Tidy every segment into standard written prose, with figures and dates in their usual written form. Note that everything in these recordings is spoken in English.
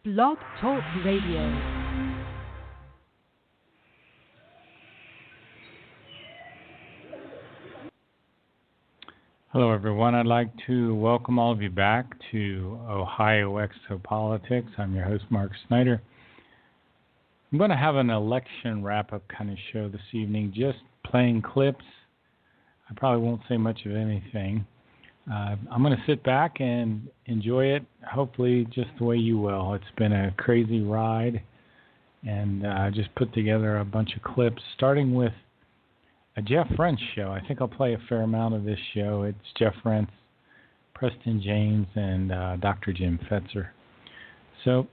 Blog Talk Radio. Hello, everyone. I'd like to welcome all of you back to Ohio Exopolitics. I'm your host, Mark Snyder. I'm going to have an election wrap-up kind of show this evening, just playing clips. I probably won't say much of anything. I'm going to sit back and enjoy it, hopefully just the way you will. It's been a crazy ride, and I just put together a bunch of clips, starting with a Jeff Rense show. I think I'll play a fair amount of this show. It's Jeff Rense, Preston James, and Dr. Jim Fetzer. So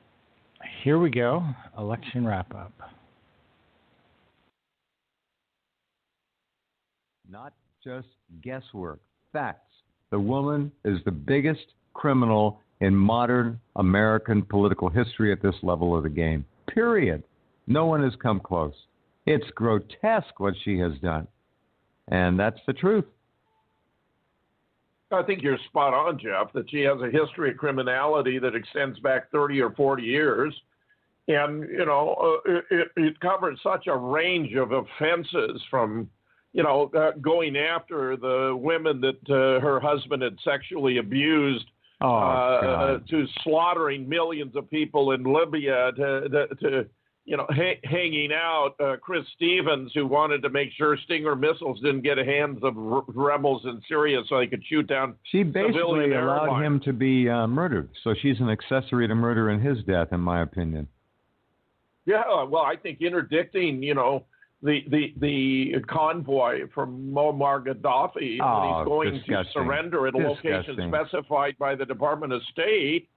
here we go, election wrap-up. Not just guesswork, facts. The woman is the biggest criminal in modern American political history at this level of the game. Period. No one has come close. It's grotesque what she has done. And that's the truth. I think you're spot on, Jeff, that she has a history of criminality that extends back 30 or 40 years. And, you know, it covers such a range of offenses from, you know, going after the women that her husband had sexually abused, to slaughtering millions of people in Libya, to you know, hanging out Chris Stevens, who wanted to make sure Stinger missiles didn't get hands of rebels in Syria so they could shoot down. She basically allowed him to be murdered. So she's an accessory to murder in his death, in my opinion. Yeah, well, I think interdicting, you know, the convoy from Muammar Gaddafi when he's going to surrender at a location specified by the Department of State,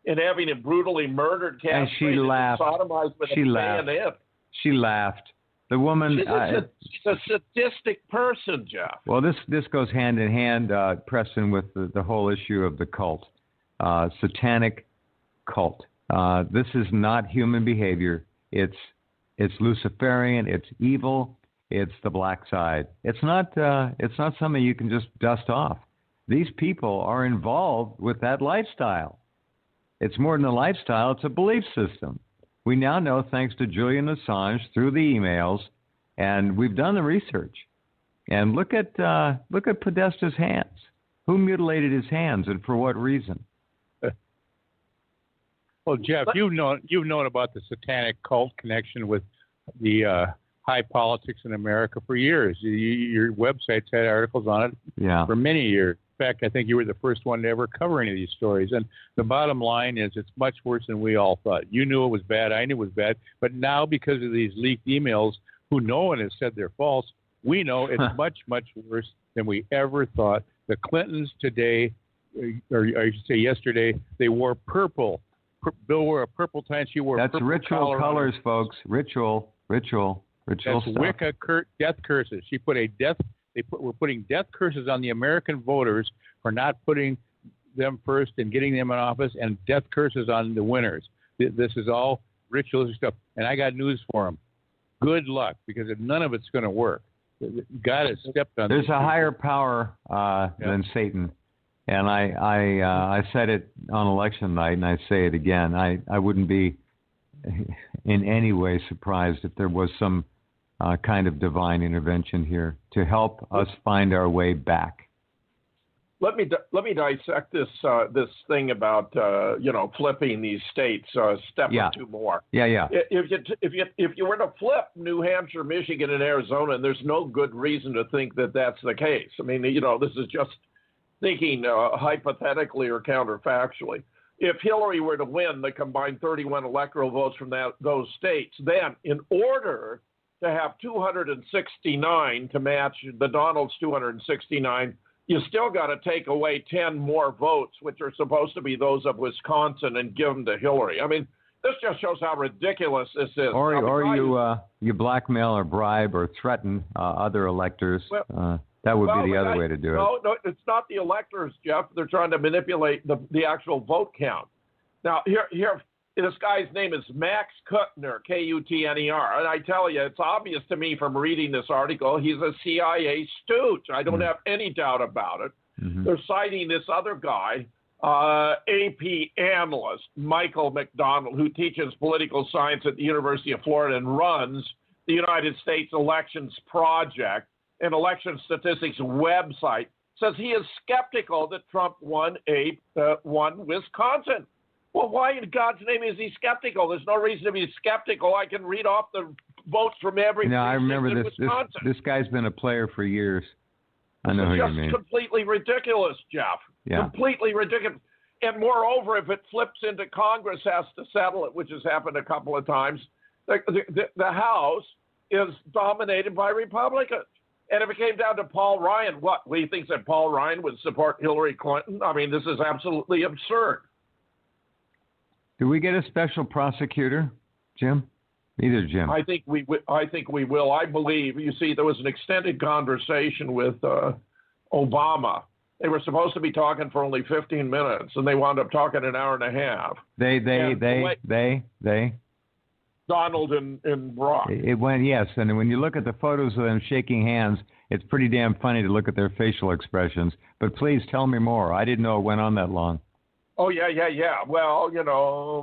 and having him brutally murdered, castrated, and sodomized with a bayonet. She laughed. The woman. She's a sadistic person, Jeff. Well, this goes hand in hand, Preston, with the whole issue of the cult, satanic cult. This is not human behavior. It's Luciferian. It's evil. It's the black side. It's not something you can just dust off. These people are involved with that lifestyle. It's more than a lifestyle. It's a belief system. We now know, thanks to Julian Assange, through the emails, and we've done the research. And look at Podesta's hands. Who mutilated his hands, and for what reason? Well, Jeff, you've known about the satanic cult connection with the high politics in America for years. Your website's had articles on it for many years. In fact, I think you were the first one to ever cover any of these stories. And the bottom line is it's much worse than we all thought. You knew it was bad. I knew it was bad. But now, because of these leaked emails, who no one has said they're false, we know it's much, much worse than we ever thought. The Clintons today, or I should say yesterday, they wore purple. Bill wore a purple tie, and she wore That's purple ritual colors, folks. Ritual That's stuff. Wicca death curses. She put a death. We're putting death curses on the American voters for not putting them first and getting them in office, and death curses on the winners. This is all ritualistic stuff. And I got news for them. Good luck, because none of it's going to work. God has stepped on. There's a higher power than Satan, and I said it on election night, and I say it again. I wouldn't be in any way surprised if there was some kind of divine intervention here to help us find our way back. Let me dissect this thing about flipping these states a step or two more. Yeah. If you were to flip New Hampshire, Michigan, and Arizona, and there's no good reason to think that that's the case. I mean, you know, this is just thinking hypothetically or counterfactually. If Hillary were to win the combined 31 electoral votes from those states, then in order to have 269 to match the Donald's 269, you still got to take away 10 more votes, which are supposed to be those of Wisconsin, and give them to Hillary. I mean, this just shows how ridiculous this is. Or you blackmail or bribe or threaten other electors. That would be the other way to do it. No, it's not the electors, Jeff. They're trying to manipulate the actual vote count. Now, here, this guy's name is Max Kuttner, Kutner. And I tell you, it's obvious to me from reading this article, he's a CIA stooge. I don't have any doubt about it. Mm-hmm. They're citing this other guy AP analyst Michael McDonald, who teaches political science at the University of Florida and runs the United States Elections Project, an election statistics website, says he is skeptical that Trump won Wisconsin. Well, why in God's name is he skeptical? There's no reason to be skeptical. I can read off the votes from every I remember in this. Wisconsin. This guy's been a player for years. I know who you mean. It's just completely ridiculous, Jeff. Yeah. Completely ridiculous. And moreover, if it flips into Congress has to settle it, which has happened a couple of times, the House is dominated by Republicans. And if it came down to Paul Ryan, what? He thinks that Paul Ryan would support Hillary Clinton? I mean, this is absolutely absurd. Do we get a special prosecutor, Jim? Either Jim. I think we will. I believe. You see, there was an extended conversation with Obama. They were supposed to be talking for only 15 minutes, and they wound up talking an hour and a half. They. Donald and Brock. It went, yes. And when you look at the photos of them shaking hands, it's pretty damn funny to look at their facial expressions. But please tell me more. I didn't know it went on that long. Oh, yeah. Well,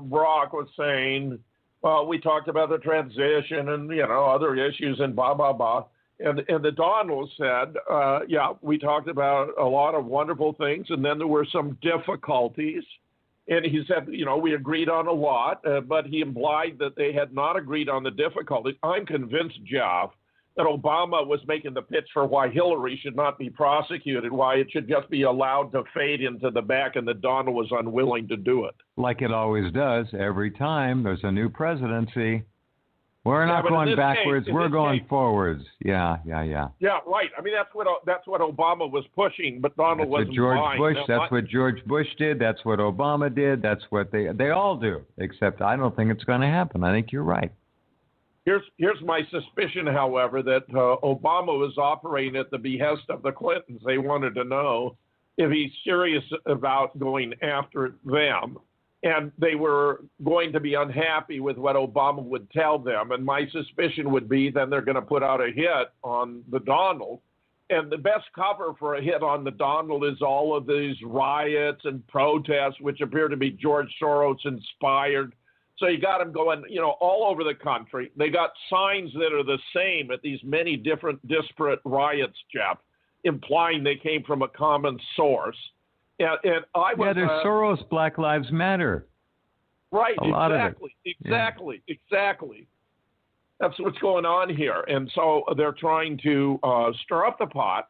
Brock was saying, well, we talked about the transition and, other issues and blah, blah, blah. And the Donald said, we talked about a lot of wonderful things, and then there were some difficulties. And he said, we agreed on a lot, but he implied that they had not agreed on the difficulties. I'm convinced, Jeff, that Obama was making the pitch for why Hillary should not be prosecuted, why it should just be allowed to fade into the back, and that Donald was unwilling to do it. Like it always does. Every time there's a new presidency, we're not going backwards. We're going forwards. Yeah. Yeah, right. I mean, that's what Obama was pushing, but Donald wasn't buying. That's what George Bush did. That's what Obama did. That's what they all do. Except I don't think it's going to happen. I think you're right. Here's my suspicion, however, that Obama was operating at the behest of the Clintons. They wanted to know if he's serious about going after them. And they were going to be unhappy with what Obama would tell them. And my suspicion would be then they're going to put out a hit on the Donald. And the best cover for a hit on the Donald is all of these riots and protests, which appear to be George Soros inspired. So you got them going, all over the country. They got signs that are the same at these many different disparate riots, Jeff, implying they came from a common source. And there's Soros Black Lives Matter. Right, exactly. That's what's going on here. And so they're trying to stir up the pot.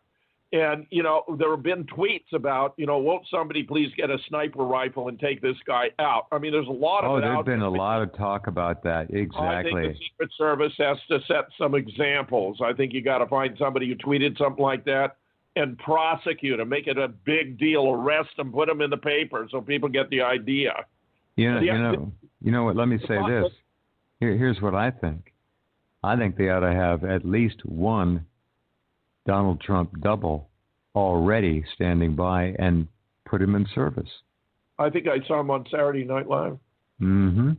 And, there have been tweets about, won't somebody please get a sniper rifle and take this guy out? I mean, there's a lot of it out there. There's been a lot of talk about that. Exactly. I think the Secret Service has to set some examples. I think you got to find somebody who tweeted something like that and prosecute him, make it a big deal, arrest him, put him in the paper so people get the idea. You know what? Let me say this. Here's what I think. I think they ought to have at least one Donald Trump double already standing by and put him in service. I think I saw him on Saturday Night Live. Mm-hmm.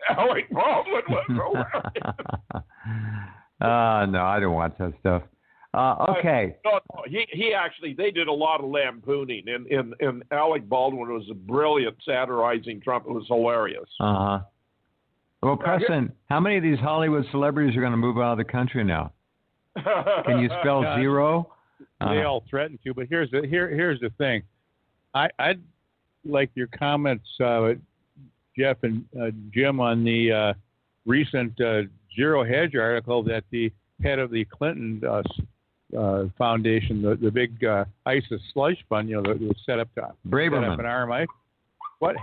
Alec Baldwin was around. No, I don't watch that stuff. Okay. No, he actually, they did a lot of lampooning, and Alec Baldwin was brilliant satirizing Trump. It was hilarious. Uh-huh. Well, Preston, how many of these Hollywood celebrities are going to move out of the country now? Can you spell zero? They all threaten to, but here's the thing. I'd like your comments, Jeff and Jim, on the recent Zero Hedge article that the head of the Clinton Foundation, the big ISIS slush fund, that was set up to set up an arm. What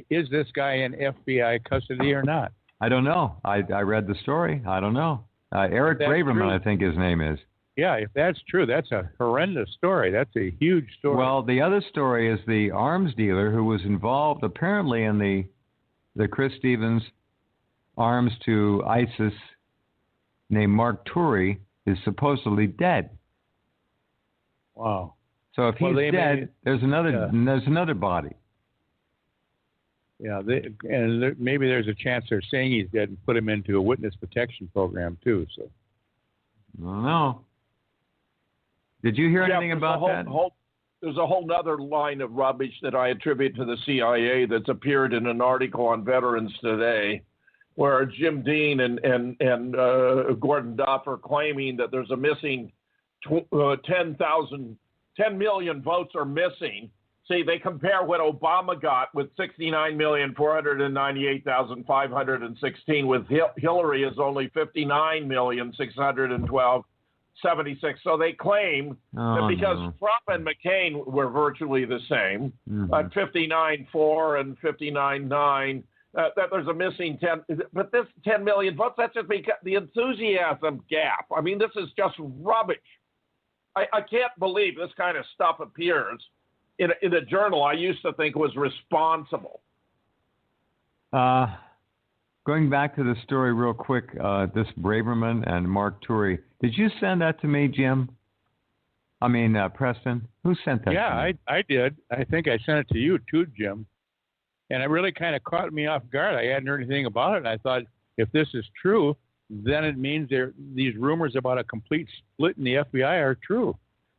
is this guy in FBI custody or not? I don't know. I read the story. I don't know. Eric Braverman, I think his name is. Yeah, if that's true, that's a horrendous story. That's a huge story. Well, the other story is the arms dealer who was involved apparently in the Chris Stevens arms to ISIS, named Mark Turi, is supposedly dead. Wow. So if he's dead, there's another body. Yeah, maybe there's a chance they're saying he's dead and put him into a witness protection program too. So I don't know. Did you hear anything about that? there's a whole other line of rubbish that I attribute to the CIA that's appeared in an article on Veterans Today, where Jim Dean and Gordon Duff are claiming that there's a missing 10 million votes are missing. See, they compare what Obama got with 69,498,516 with Hillary is only 59,612,76. So they claim that because Trump and McCain were virtually the same, at 59.4 and 59.9, that there's a missing 10. But this 10 million votes, that's just because the enthusiasm gap. I mean, this is just rubbish. I can't believe this kind of stuff appears in a journal I used to think was responsible. Going back to the story real quick, this Braverman and Mark Turi, did you send that to me, Jim? I mean, Preston? Who sent that to me? Yeah, I did. I think I sent it to you too, Jim. And it really kind of caught me off guard. I hadn't heard anything about it. And I thought, if this is true, then it means these rumors about a complete split in the FBI are true.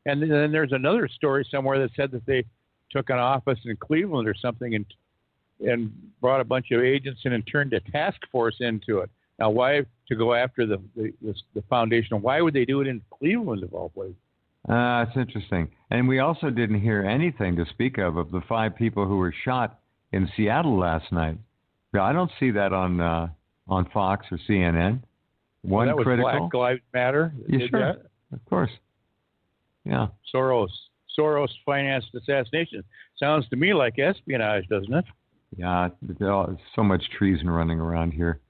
And then there's another story somewhere that said that they took an office in Cleveland or something and brought a bunch of agents in and turned a task force into it. Now, why to go after the foundation? Why would they do it in Cleveland of all places? It's interesting. And we also didn't hear anything to speak of the 5 people who were shot in Seattle last night. I don't see that on Fox or CNN. One that was critical. Black Lives Matter. Yeah, sure. That? Of course. Yeah. Soros financed assassination. Sounds to me like espionage, doesn't it? Yeah, there's so much treason running around here.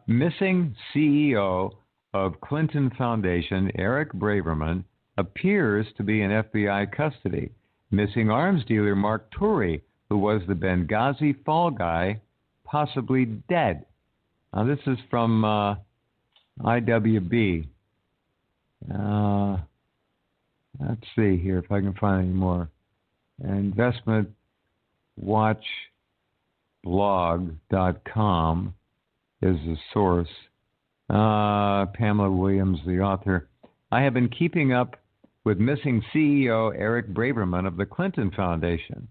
Missing CEO of Clinton Foundation, Eric Braverman, appears to be in FBI custody. Missing arms dealer Mark Turi, who was the Benghazi fall guy, possibly dead. Now, this is from IWB. Let's see here if I can find any more. InvestmentWatchBlog.com is the source. Pamela Williams, the author. I have been keeping up with missing CEO Eric Braverman of the Clinton Foundation.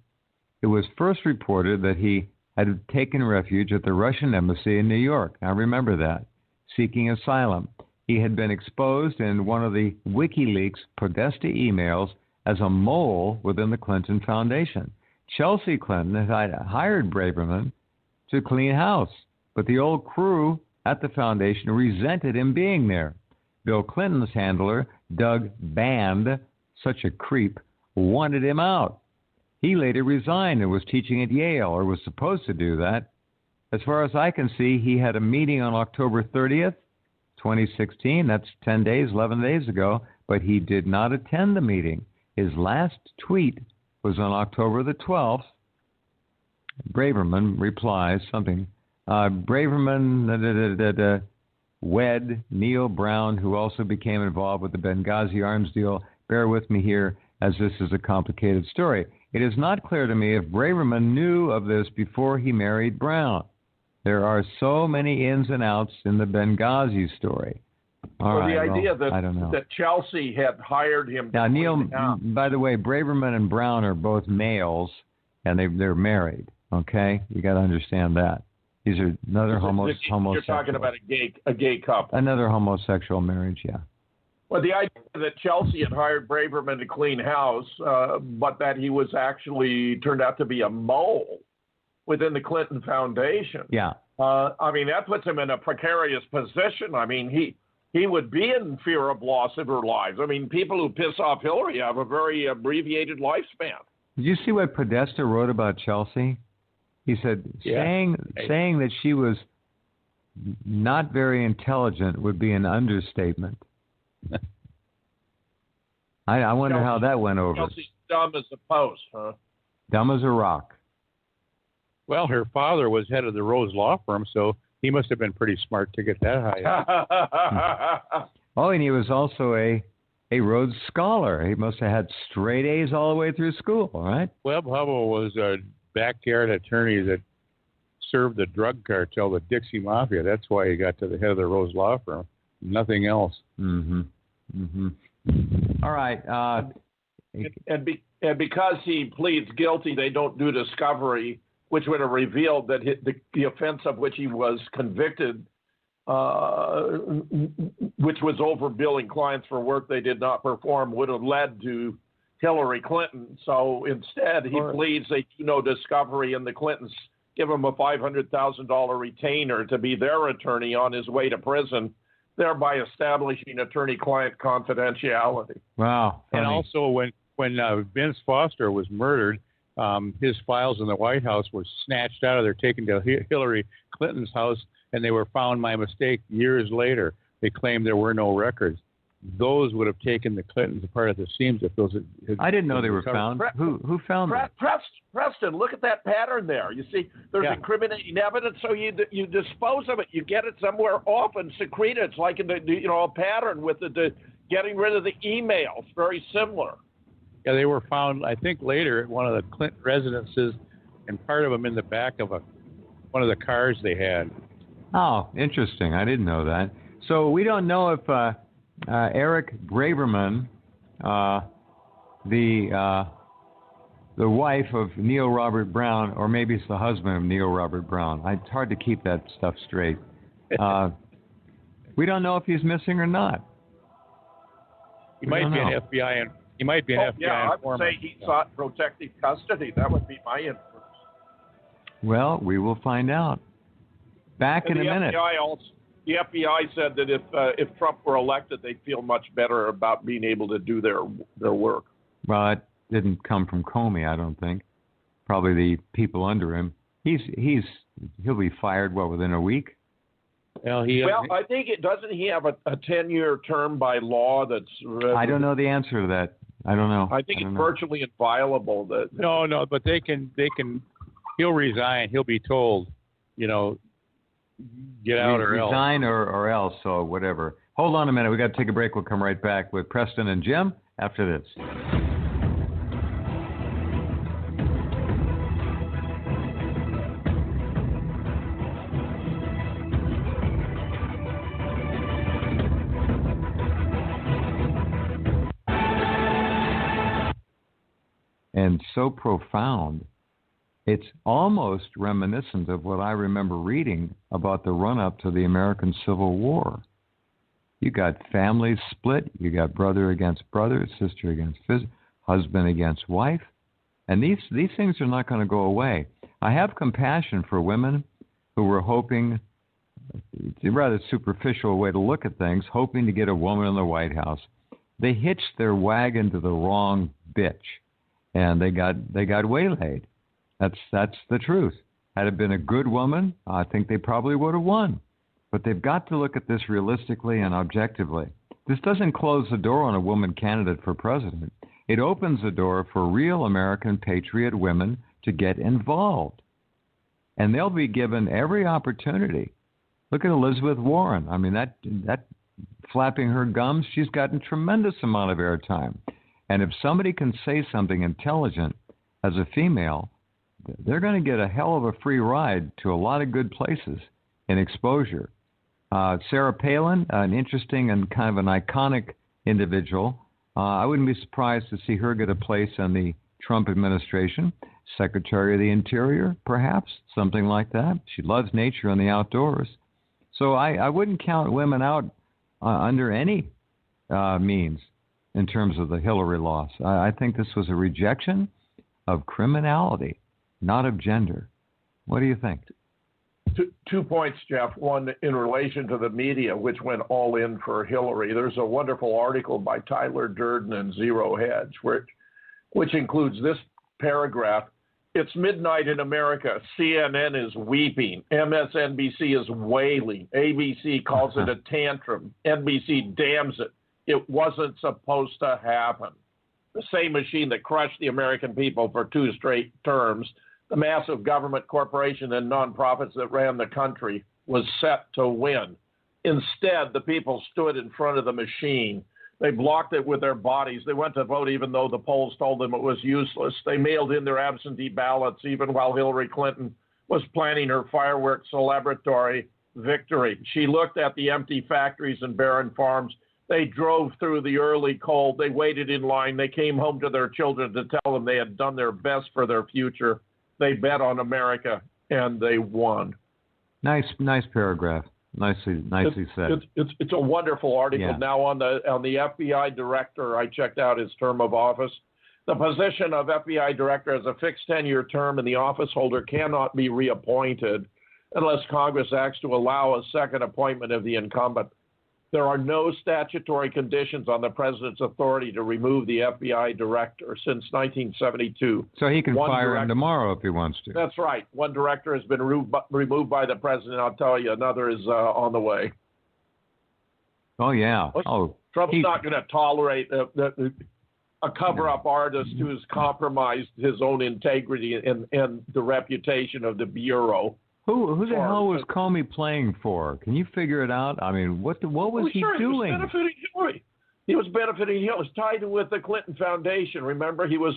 It was first reported that he had taken refuge at the Russian embassy in New York. Now remember that, seeking asylum. He had been exposed in one of the WikiLeaks Podesta emails as a mole within the Clinton Foundation. Chelsea Clinton had hired Braverman to clean house, but the old crew at the foundation resented him being there. Bill Clinton's handler, Doug Band, such a creep, wanted him out. He later resigned and was teaching at Yale, or was supposed to do that. As far as I can see, he had a meeting on October 30th, 2016. That's 11 days ago, but he did not attend the meeting. His last tweet was on October the 12th. Braverman replies something. Braverman wed Neil Brown, who also became involved with the Benghazi arms deal. Bear with me here, as this is a complicated story. It is not clear to me if Braverman knew of this before he married Brown. There are so many ins and outs in the Benghazi story. Idea that Chelsea had hired him. Now, Neil, by the way, Braverman and Brown are both males, and they're married. Okay, you got to understand that. These are another homosexual. You're talking about a gay couple. Another homosexual marriage, yeah. Well, the idea that Chelsea had hired Braverman to clean house, but that he was actually turned out to be a mole within the Clinton Foundation. Yeah. I mean, that puts him in a precarious position. I mean, he would be in fear of loss of her lives. I mean, people who piss off Hillary have a very abbreviated lifespan. Did you see what Podesta wrote about Chelsea? He said, saying that she was not very intelligent would be an understatement. I wonder how that went over. Chelsea's dumb as a post, huh? Dumb as a rock. Well, her father was head of the Rose Law Firm, so he must have been pretty smart to get that high up. Oh, and he was also a Rhodes Scholar. He must have had straight A's all the way through school, right? Webb Hubbell was a backyard attorney that served the drug cartel, the Dixie Mafia. That's why he got to the head of the Rose Law Firm. Nothing else. Mm-hmm. Mm-hmm. All right. And because he pleads guilty, they don't do discovery, which would have revealed that the offense of which he was convicted, which was overbilling clients for work they did not perform, would have led to Hillary Clinton. So instead, he pleads they do no discovery, and the Clintons give him a $500,000 retainer to be their attorney on his way to prison, thereby establishing attorney-client confidentiality. Wow. And also, when Vince Foster was murdered, his files in the White House were snatched out of there, taken to Hillary Clinton's house, and they were found by mistake years later. They claimed there were no records. Those would have taken the Clintons apart at the seams if those had I didn't know they were found. Who found them? Preston, look at that pattern there. You see, there's incriminating evidence, so you dispose of it. You get it somewhere off and secrete it. It's like a pattern with the getting rid of the emails. Very similar. Yeah, they were found, I think, later at one of the Clinton residences, and part of them in the back of one of the cars they had. Oh, interesting. I didn't know that. So we don't know if Eric Braverman, the wife of Neil Robert Brown, or maybe it's the husband of Neil Robert Brown. It's hard to keep that stuff straight. We don't know if he's missing or not. He might be an FBI and he might be an FBI informant. I would say he sought protective custody. That would be my inference. Well, we will find out. Back in a minute. The FBI said that if Trump were elected, they'd feel much better about being able to do their work. Well, it didn't come from Comey, I don't think. Probably the people under him. He'll be fired within a week. Well, I think doesn't he have a 10-year term by law that's? I don't know the answer to that. I don't know. I think it's virtually inviolable. No, but they can. He'll resign. He'll be told, get out or else. Resign or else. So whatever. Hold on a minute. We got to take a break. We'll come right back with Preston and Jim after this. And so profound, it's almost reminiscent of what I remember reading about the run-up to the American Civil War. You got families split, you got brother against brother, sister against husband against wife, and these things are not going to go away. I have compassion for women who were hoping, it's a rather superficial way to look at things, hoping to get a woman in the White House. They hitched their wagon to the wrong bitch. And they got waylaid. That's the truth. Had it been a good woman, I think they probably would have won. But they've got to look at this realistically and objectively. This doesn't close the door on a woman candidate for president. It opens the door for real American patriot women to get involved. And they'll be given every opportunity. Look at Elizabeth Warren. I mean, that flapping her gums, she's gotten a tremendous amount of airtime. And if somebody can say something intelligent as a female, they're going to get a hell of a free ride to a lot of good places in exposure. Sarah Palin, an interesting and kind of an iconic individual. I wouldn't be surprised to see her get a place in the Trump administration. Secretary of the Interior, perhaps, something like that. She loves nature and the outdoors. So I wouldn't count women out under any means. In terms of the Hillary loss, I think this was a rejection of criminality, not of gender. What do you think? 2 points, Jeff. One, in relation to the media, which went all in for Hillary. There's a wonderful article by Tyler Durden and Zero Hedge, which includes this paragraph. It's midnight in America. CNN is weeping. MSNBC is wailing. ABC calls it a tantrum. NBC damns it. It wasn't supposed to happen. The same machine that crushed the American people for 2 straight terms, the massive government corporation and nonprofits that ran the country, was set to win. Instead, the people stood in front of the machine. They blocked it with their bodies. They went to vote even though the polls told them it was useless. They mailed in their absentee ballots even while Hillary Clinton was planning her fireworks celebratory victory. She looked at the empty factories and barren farms, They drove through the early cold. They waited in line. They came home to their children to tell them they had done their best for their future. They bet on America, and they won. Nice paragraph. Nicely said. It's a wonderful article. Yeah. Now on the FBI director, I checked out his term of office. The position of FBI director is a fixed 10-year term, and the office holder cannot be reappointed unless Congress acts to allow a second appointment of the incumbent. There are no statutory conditions on the president's authority to remove the FBI director since 1972. So he can fire him tomorrow if he wants to. That's right. One director has been removed by the president. I'll tell you, another is on the way. Oh, yeah. Trump's not going to tolerate a cover-up artist who's compromised his own integrity and the reputation of the Bureau. Who the hell was Comey playing for? Can you figure it out? I mean, what was he doing? He was benefiting Hillary. He was tied with the Clinton Foundation. Remember, he was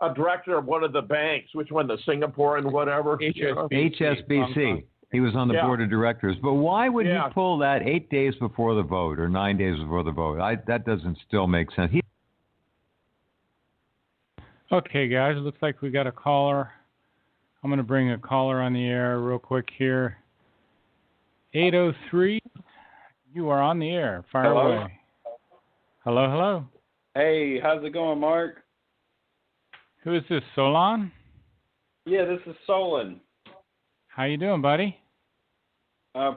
a director of one of the banks. Which one? The Singapore and whatever? HSBC. He was on the board of directors. But why would he pull that 8 days before the vote or 9 days before the vote? That doesn't still make sense. Okay, guys. Looks like we got a caller. I'm going to bring a caller on the air real quick here. 803, you are on the air. Fire away. Hello. Hey, how's it going, Mark? Who is this, Solon? Yeah, this is Solon. How you doing, buddy?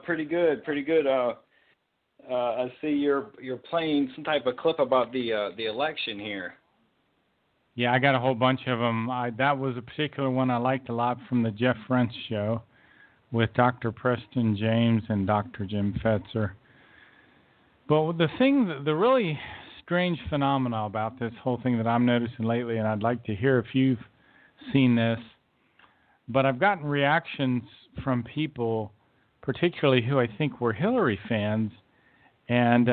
Pretty good. I see you're playing some type of clip about the election here. Yeah, I got a whole bunch of them. That was a particular one I liked a lot from the Jeff French show with Dr. Preston James and Dr. Jim Fetzer. But the really strange phenomena about this whole thing that I'm noticing lately, and I'd like to hear if you've seen this, but I've gotten reactions from people, particularly who I think were Hillary fans, and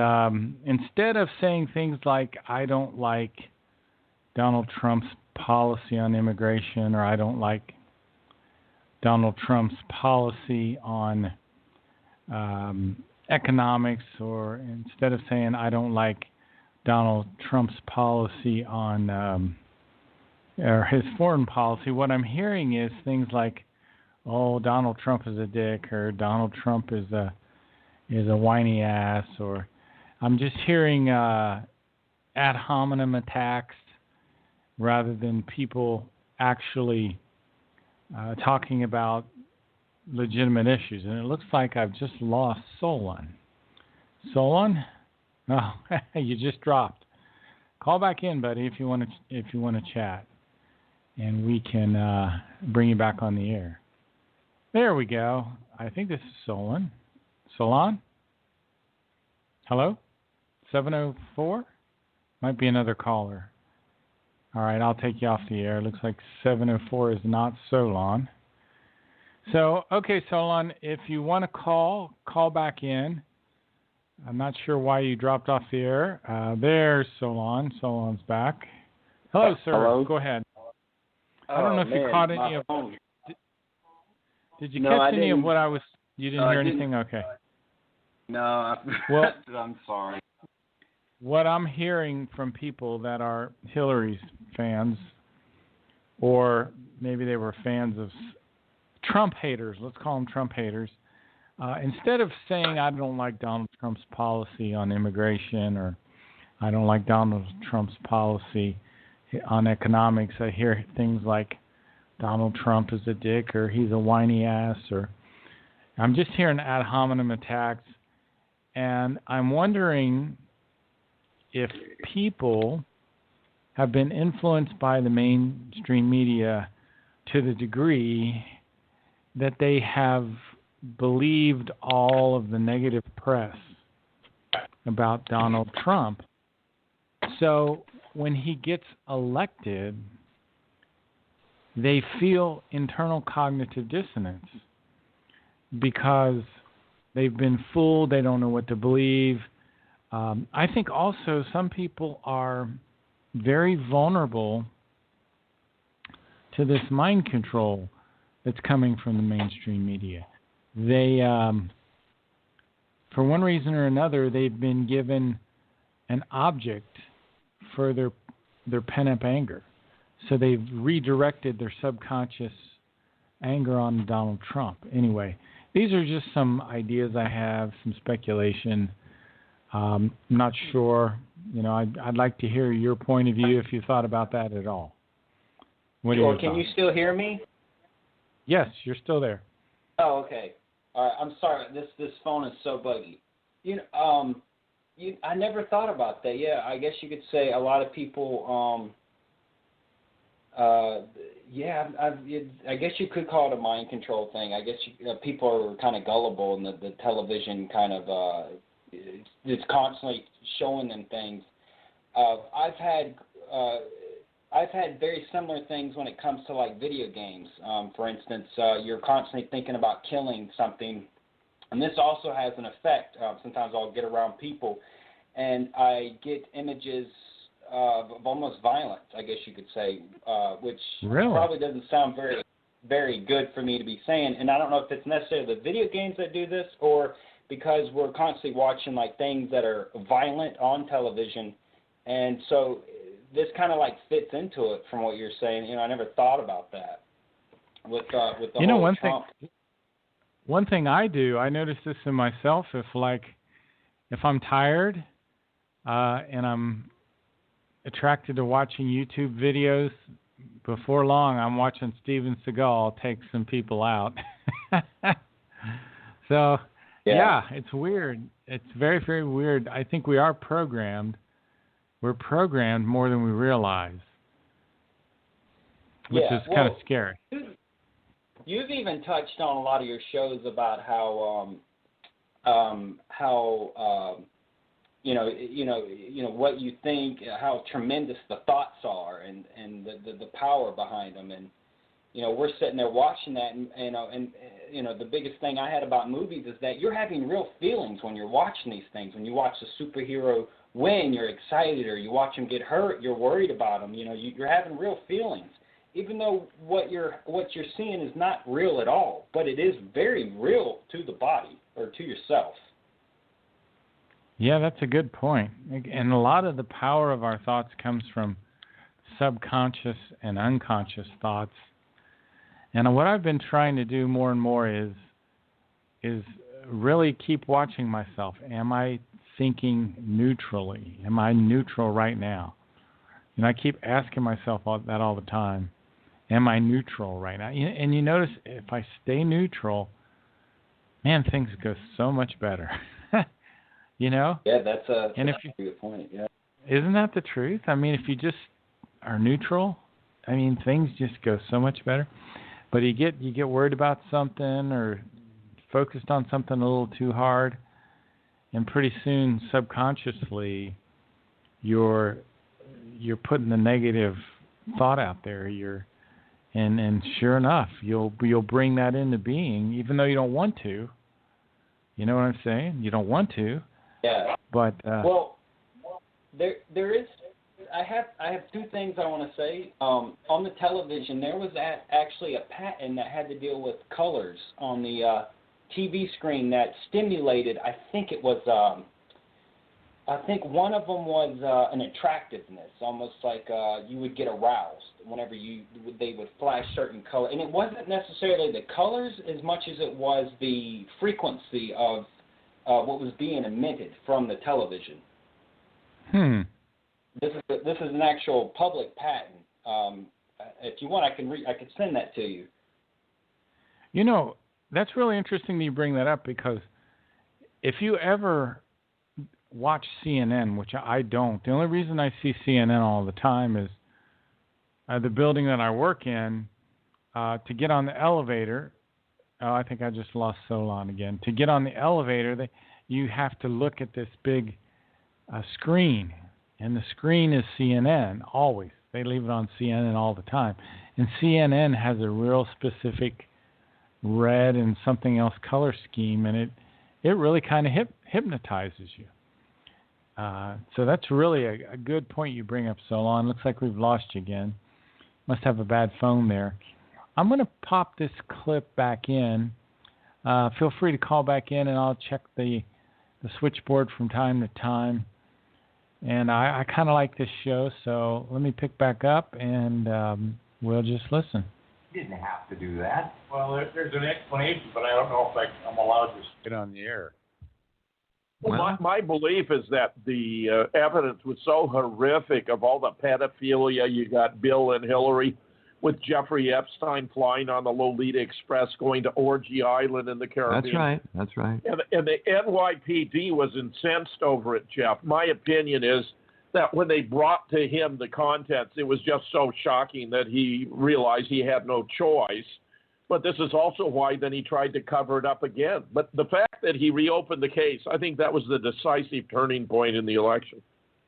instead of saying things like, I don't like Donald Trump's policy on immigration, or I don't like Donald Trump's policy on economics, or instead of saying I don't like Donald Trump's policy on or his foreign policy, what I'm hearing is things like, oh, Donald Trump is a dick, or Donald Trump is a whiny ass, or I'm just hearing ad hominem attacks rather than people actually talking about legitimate issues. And it looks like I've just lost Solon. Solon? Oh, you just dropped. Call back in, buddy, if you want to chat, and we can bring you back on the air. There we go. I think this is Solon. Solon? Hello? 704? Might be another caller. All right, I'll take you off the air. Looks like 704 is not Solon. So, okay, Solon, if you want to call back in. I'm not sure why you dropped off the air. There's Solon. Solon's back. Hello, sir. Hello? Go ahead. I don't know if you caught any of... Did you catch any of what I was... You didn't hear anything? Okay. No, well, I'm sorry. What I'm hearing from people that are Hillary's fans, or maybe they were fans of Trump haters, let's call them Trump haters, instead of saying I don't like Donald Trump's policy on immigration, or I don't like Donald Trump's policy on economics, I hear things like Donald Trump is a dick, or he's a whiny ass, or I'm just hearing ad hominem attacks, and I'm wondering if people have been influenced by the mainstream media to the degree that they have believed all of the negative press about Donald Trump. So when he gets elected, they feel internal cognitive dissonance because they've been fooled, they don't know what to believe. I think also some people are very vulnerable to this mind control that's coming from the mainstream media. They, for one reason or another, they've been given an object for their pent-up anger. So they've redirected their subconscious anger on Donald Trump. Anyway, these are just some ideas I have, some speculation. I'm not sure. I'd like to hear your point of view if you thought about that at all. Sure. Can you still hear me? Yes, you're still there. Oh, okay. All right. I'm sorry. This phone is so buggy. I never thought about that. Yeah, I guess you could say a lot of people. I guess you could call it a mind control thing. I guess people are kind of gullible, and the television kind of it's constantly showing them things. I've had very similar things when it comes to like video games. For instance, you're constantly thinking about killing something, and this also has an effect. Sometimes I'll get around people, and I get images of almost violence, I guess you could say, which probably doesn't sound very, very good for me to be saying. And I don't know if it's necessarily the video games that do this, or because we're constantly watching like things that are violent on television, and so this kind of like fits into it from what you're saying. I never thought about that with the whole Trump. One thing I do, I notice this in myself. If I'm tired and I'm attracted to watching YouTube videos, before long I'm watching Steven Seagal take some people out. So yeah, it's weird. It's very, very weird. I think we are programmed. We're programmed more than we realize, which is kind of scary. You've even touched on a lot of your shows about how what you think, how tremendous the thoughts are, and the power behind them, and we're sitting there watching that, and the biggest thing I had about movies is that you're having real feelings when you're watching these things. When you watch the superhero win, you're excited, or you watch him get hurt, you're worried about him. You're having real feelings, even though what you're seeing is not real at all, but it is very real to the body or to yourself. Yeah, that's a good point. And a lot of the power of our thoughts comes from subconscious and unconscious thoughts. And what I've been trying to do more and more is really keep watching myself. Am I thinking neutrally? Am I neutral right now? And I keep asking myself that all the time. Am I neutral right now? And you notice if I stay neutral, man, things go so much better. Yeah, that's a good point. Yeah. Isn't that the truth? I mean, if you just are neutral, things just go so much better. But you get worried about something or focused on something a little too hard, and pretty soon subconsciously you're putting the negative thought out there. And sure enough, you'll bring that into being, even though you don't want to. You know what I'm saying? You don't want to. Yeah. But there is. I have two things I want to say. On the television, there was actually a patent that had to deal with colors on the TV screen that stimulated. I think one of them was an attractiveness, almost like you would get aroused whenever they would flash certain color, and it wasn't necessarily the colors as much as it was the frequency of what was being emitted from the television. This is an actual public patent. If you want, I could send that to you. That's really interesting that you bring that up, because if you ever watch CNN, which I don't, the only reason I see CNN all the time is the building that I work in. To get on the elevator, I think I just lost Solon again. To get on the elevator, you have to look at this big screen. And the screen is CNN, always. They leave it on CNN all the time. And CNN has a real specific red and something else color scheme, and it really kind of hypnotizes you. So that's really a good point you bring up, Solon. Looks like we've lost you again. Must have a bad phone there. I'm going to pop this clip back in. Feel free to call back in, and I'll check the switchboard from time to time. And I kind of like this show, so let me pick back up and we'll just listen. You didn't have to do that. Well, there's an explanation, but I don't know if I'm allowed to get on the air. Well, my belief is that the evidence was so horrific of all the pedophilia. You got Bill and Hillary with Jeffrey Epstein flying on the Lolita Express going to Orgy Island in the Caribbean. That's right. And the NYPD was incensed over it, Jeff. My opinion is that when they brought to him the contents, it was just so shocking that he realized he had no choice. But this is also why then he tried to cover it up again. But the fact that he reopened the case, I think that was the decisive turning point in the election.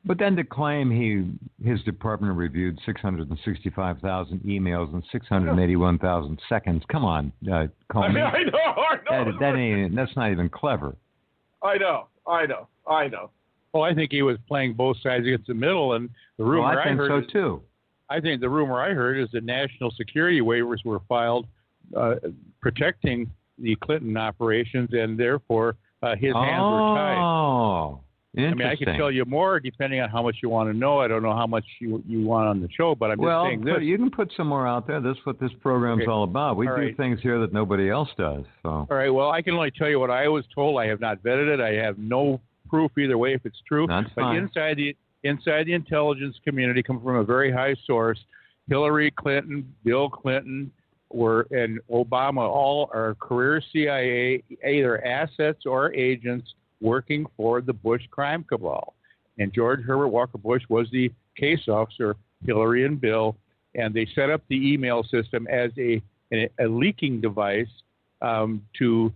But then to claim his department reviewed 665,000 emails in 681,000 seconds, come on, Comey. I know. That's not even clever. I know. Well, I think he was playing both sides against the middle, and the rumor I think so too. I think the rumor I heard is that national security waivers were filed protecting the Clinton operations, and therefore his hands were tied. Oh, interesting. I mean, I could tell you more depending on how much you want to know. I don't know how much you want on the show, but I'm just saying this. You can put some more out there. That's what this program's all about. We do things here that nobody else does. So. All right. Well, I can only tell you what I was told. I have not vetted it. I have no proof either way if it's true. That's but fine. inside the intelligence community, come from a very high source. Hillary Clinton, Bill Clinton, and Obama all are career CIA, either assets or agents working for the Bush crime cabal. And George Herbert Walker Bush was the case officer, Hillary and Bill, and they set up the email system as a leaking device to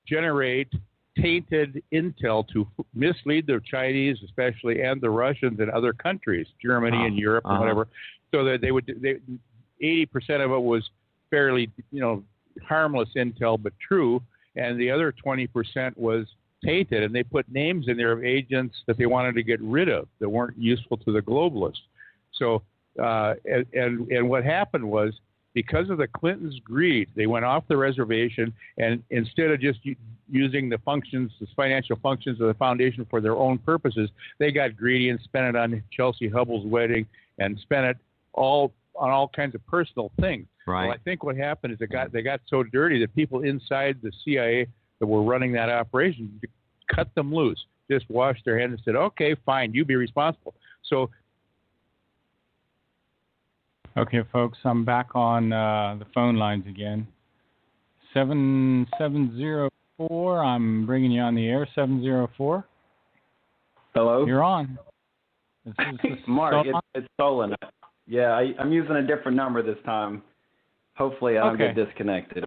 generate tainted intel to mislead the Chinese, especially, and the Russians and other countries, Germany and Europe and whatever, so that 80% of it was fairly, harmless intel, but true, and the other 20% was tainted, and they put names in there of agents that they wanted to get rid of that weren't useful to the globalists. So, and what happened was, because of the Clintons' greed, they went off the reservation, and instead of just using the financial functions of the foundation for their own purposes, they got greedy and spent it on Chelsea Hubbell's wedding and spent it all on all kinds of personal things. Right. Well, I think what happened is they got so dirty that people inside the CIA that were running that operation cut them loose, just washed their hands and said, "Okay, fine, you be responsible." So. Okay, folks, I'm back on the phone lines again. 7704, I'm bringing you on the air, 704. Hello? You're on. This Mark, it's stolen. Yeah, I'm using a different number this time. Hopefully I don't get disconnected.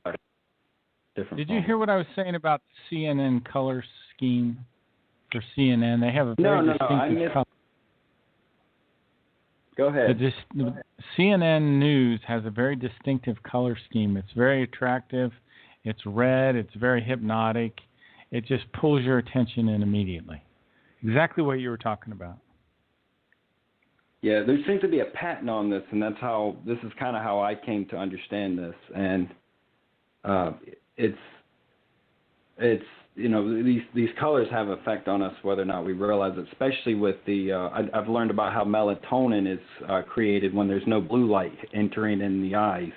Did you hear what I was saying about the CNN color scheme for CNN? They have a very distinctive color. Go ahead. The CNN News has a very distinctive color scheme. It's very attractive. It's red. It's very hypnotic. It just pulls your attention in immediately. Exactly what you were talking about. Yeah, there seems to be a pattern on this, and this is kind of how I came to understand this. And it's these colors have an effect on us whether or not we realize it, especially with I've learned about how melatonin is created when there's no blue light entering in the eyes.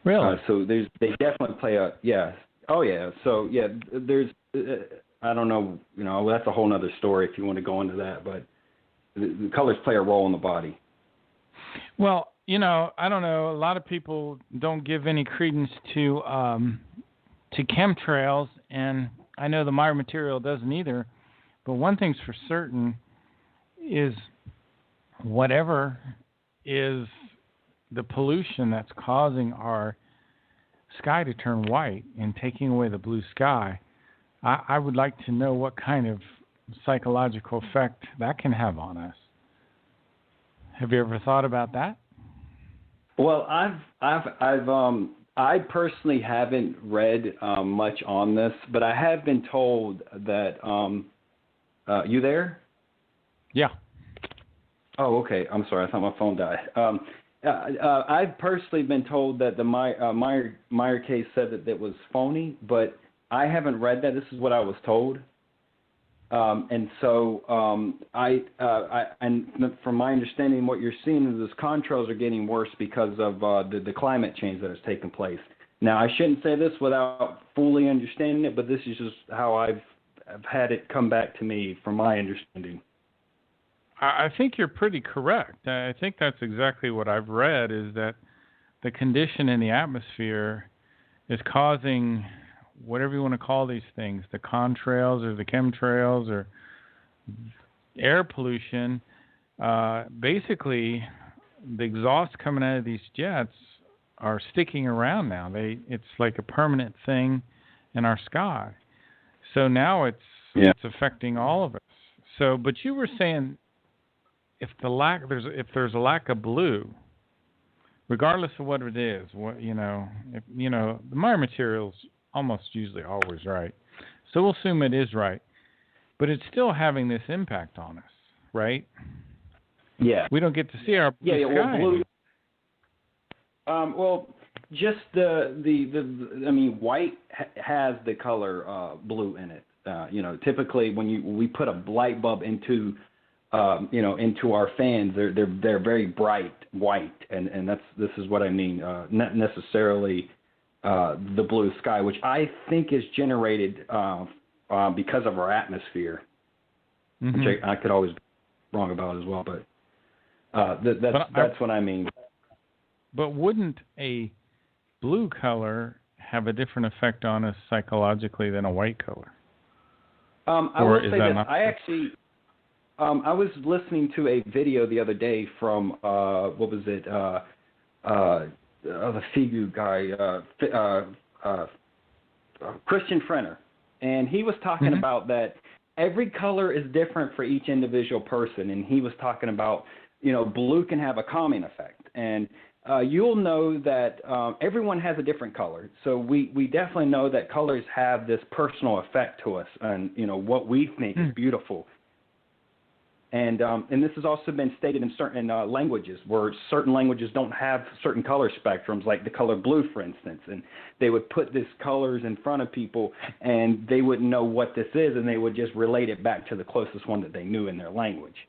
Really? So they definitely play a, yeah. Oh, yeah. So, yeah, there's, I don't know, that's a whole other story if you want to go into that, but the colors play a role in the body. Well, I don't know. A lot of people don't give any credence to chemtrails, and I know the Meyer material doesn't either. But one thing's for certain is whatever is the pollution that's causing our sky to turn white and taking away the blue sky, I would like to know what kind of psychological effect that can have on us. Have you ever thought about that? Well, I personally haven't read much on this, but I have been told that. You there? Yeah. Oh, okay. I'm sorry. I thought my phone died. I've personally been told that the Meyer case said that it was phony, but I haven't read that. This is what I was told. And so and from my understanding, what you're seeing is those contrails are getting worse because of the climate change that has taken place. Now, I shouldn't say this without fully understanding it, but this is just how I've had it come back to me from my understanding. I think you're pretty correct. I think that's exactly what I've read, is that the condition in the atmosphere is causing whatever you want to call these things, the contrails or the chemtrails or air pollution. Basically, the exhaust coming out of these jets are sticking around now. It's like a permanent thing in our sky. So now it's affecting all of us. So, but you were saying if there's a lack of blue, regardless of what it is, the Maya material's almost usually always right. So we'll assume it is right, but it's still having this impact on us, right? Yeah. We don't get to see our blue sky. Well, blue. Well, just white has the color blue in it. Typically when we put a light bulb into our fans, they're very bright white, and this is what I mean. Not necessarily the blue sky, which I think is generated because of our atmosphere, which I could always be wrong about as well, but that's what I mean. But wouldn't a blue color have a different effect on us psychologically than a white color? I will say that I actually, I was listening to a video the other day from, what was it, the Figu guy, Christian Frenner, and he was talking about that every color is different for each individual person, and he was talking about, blue can have a calming effect, and you'll know that everyone has a different color. So we definitely know that colors have this personal effect to us and, what we think is beautiful. And this has also been stated in certain languages where certain languages don't have certain color spectrums, like the color blue, for instance. And they would put these colors in front of people and they wouldn't know what this is, and they would just relate it back to the closest one that they knew in their language.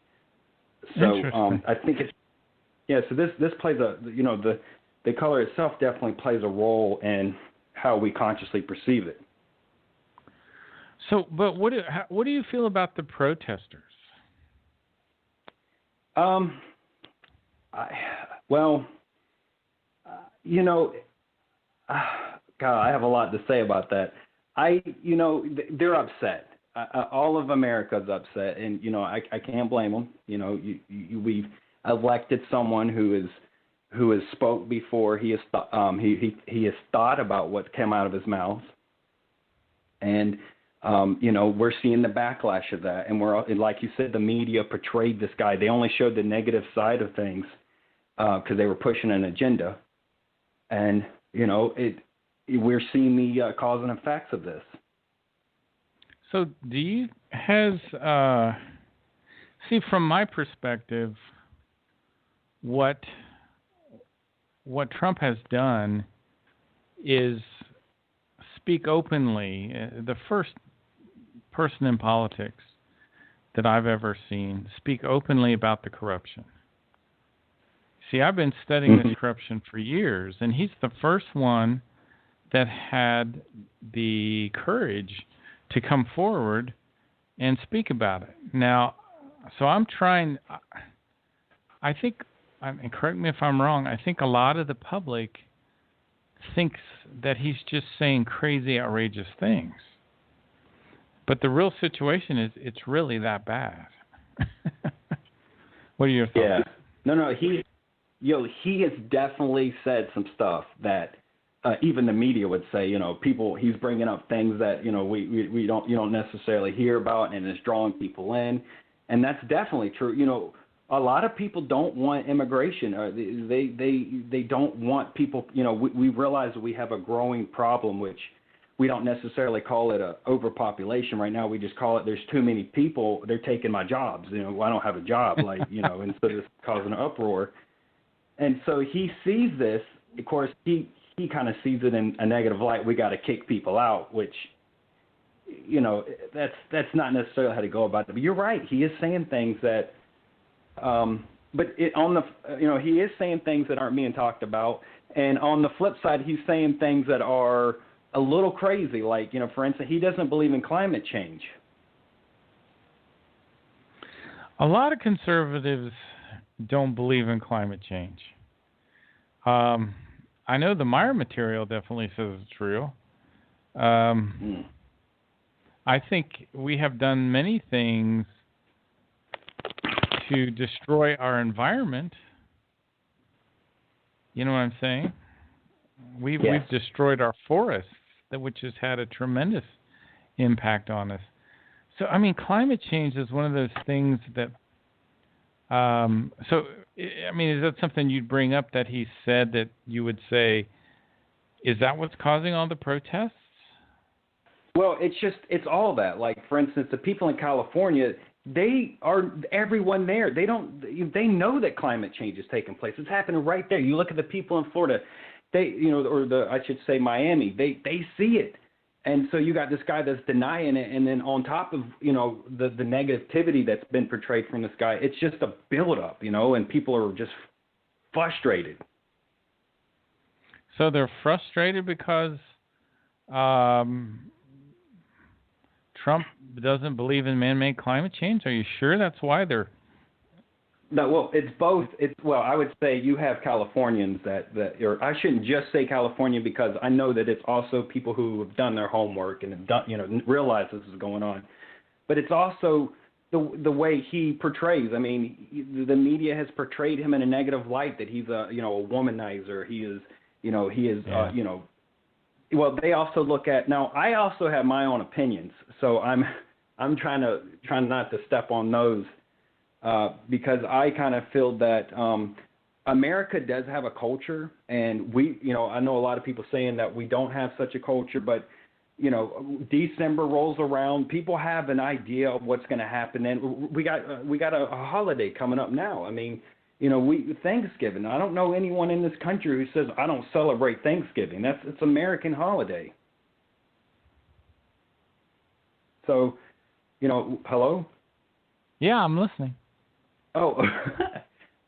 So I think it's, so this plays the color itself definitely plays a role in how we consciously perceive it. So, but what do you feel about the protesters? God, I have a lot to say about that. They're upset. All of America's upset, and I can't blame them. We've elected someone who has spoke before. He has thought about what came out of his mouth, and we're seeing the backlash of that. And like you said, the media portrayed this guy. They only showed the negative side of things because they were pushing an agenda, and we're seeing the cause and effects of this. So see, from my perspective, what Trump has done is speak openly. The first person in politics that I've ever seen speak openly about the corruption. See, I've been studying this corruption for years, and he's the first one that had the courage to come forward and speak about it. Now, so I'm trying, I think, and correct me if I'm wrong, I think a lot of the public thinks that he's just saying crazy, outrageous things. But the real situation is it's really that bad. What are your thoughts? Yeah. No, he has definitely said some stuff that even the media would say, he's bringing up things that, you don't necessarily hear about, and it's drawing people in. And that's definitely true. A lot of people don't want immigration. They don't want people, we realize that we have a growing problem, which we don't necessarily call it a overpopulation right now. We just call it there's too many people. They're taking my jobs. I don't have a job, and so this is causing an uproar. And so he sees this. Of course, he kind of sees it in a negative light. We got to kick people out, which that's not necessarily how to go about it. But you're right. He is saying things that, he is saying things that aren't being talked about. And on the flip side, he's saying things that are a little crazy. Like, for instance, he doesn't believe in climate change. A lot of conservatives don't believe in climate change. I know the Meyer material definitely says it's real. I think we have done many things to destroy our environment. You know what I'm saying? We've destroyed our forests, which has had a tremendous impact on us. So, I mean, climate change is one of those things that is that something you'd bring up that he said that you would say, is that what's causing all the protests? Well, it's all that. Like, for instance, the people in California, everyone there, they know that climate change is taking place. It's happening right there. You look at the people in Florida, I should say Miami, they see it. And so you got this guy that's denying it, and then on top of, the negativity that's been portrayed from this guy, it's just a buildup, and people are just frustrated. So they're frustrated because Trump doesn't believe in man-made climate change? Are you sure that's why they're... No, well, it's both. I would say you have Californians or I shouldn't just say California, because I know that it's also people who have done their homework and have done, realize this is going on. But it's also the way he portrays. I mean, the media has portrayed him in a negative light, that he's a womanizer. He is, well, they also look at, now I also have my own opinions, so I'm trying not to step on those. Because I kind of feel that America does have a culture, and I know a lot of people saying that we don't have such a culture, but December rolls around, people have an idea of what's going to happen, and we got a holiday coming up now. I mean, Thanksgiving. I don't know anyone in this country who says I don't celebrate Thanksgiving. It's American holiday. So, hello? Yeah, I'm listening. Oh,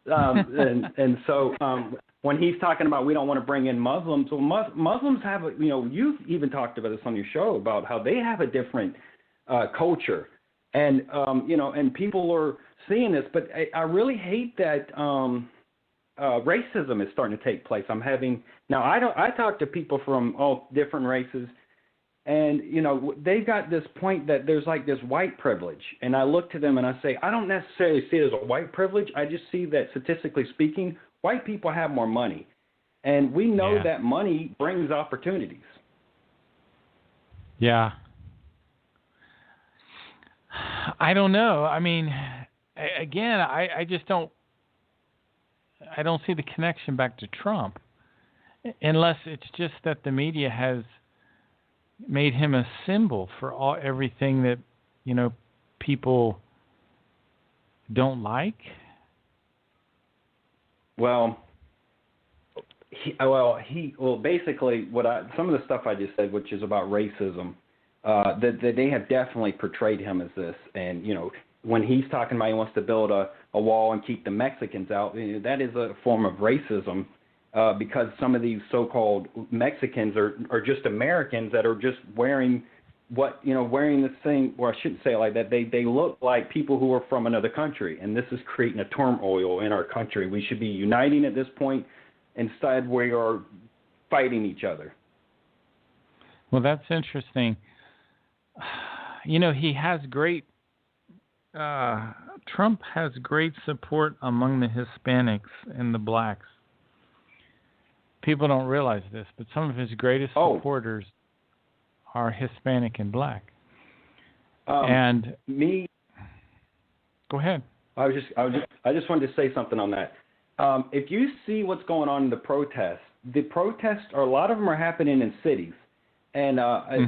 and so when he's talking about we don't want to bring in Muslims, well, Muslims have you've even talked about this on your show about how they have a different culture, and and people are seeing this, but I really hate that racism is starting to take place. I talk to people from all different races. And, they've got this point that there's like this white privilege. And I look to them and I say, I don't necessarily see it as a white privilege. I just see that statistically speaking, white people have more money. And we know that money brings opportunities. Yeah. I don't know. I mean, again, I just don't see the connection back to Trump. Unless it's just that the media has made him a symbol for everything that people don't like. Well, basically, some of the stuff I just said, which is about racism, that they have definitely portrayed him as this, and when he's talking about he wants to build a wall and keep the Mexicans out, that is a form of racism. Because some of these so-called Mexicans are just Americans that are just wearing this thing, or I shouldn't say it like that. They look like people who are from another country, and this is creating a turmoil in our country. We should be uniting at this point. Instead, we are fighting each other. Well, that's interesting. He has great. Trump has great support among the Hispanics and the blacks. People don't realize this, but some of his greatest supporters are Hispanic and black. Go ahead. I just wanted to say something on that. If you see what's going on in the protests, a lot of them are happening in cities. And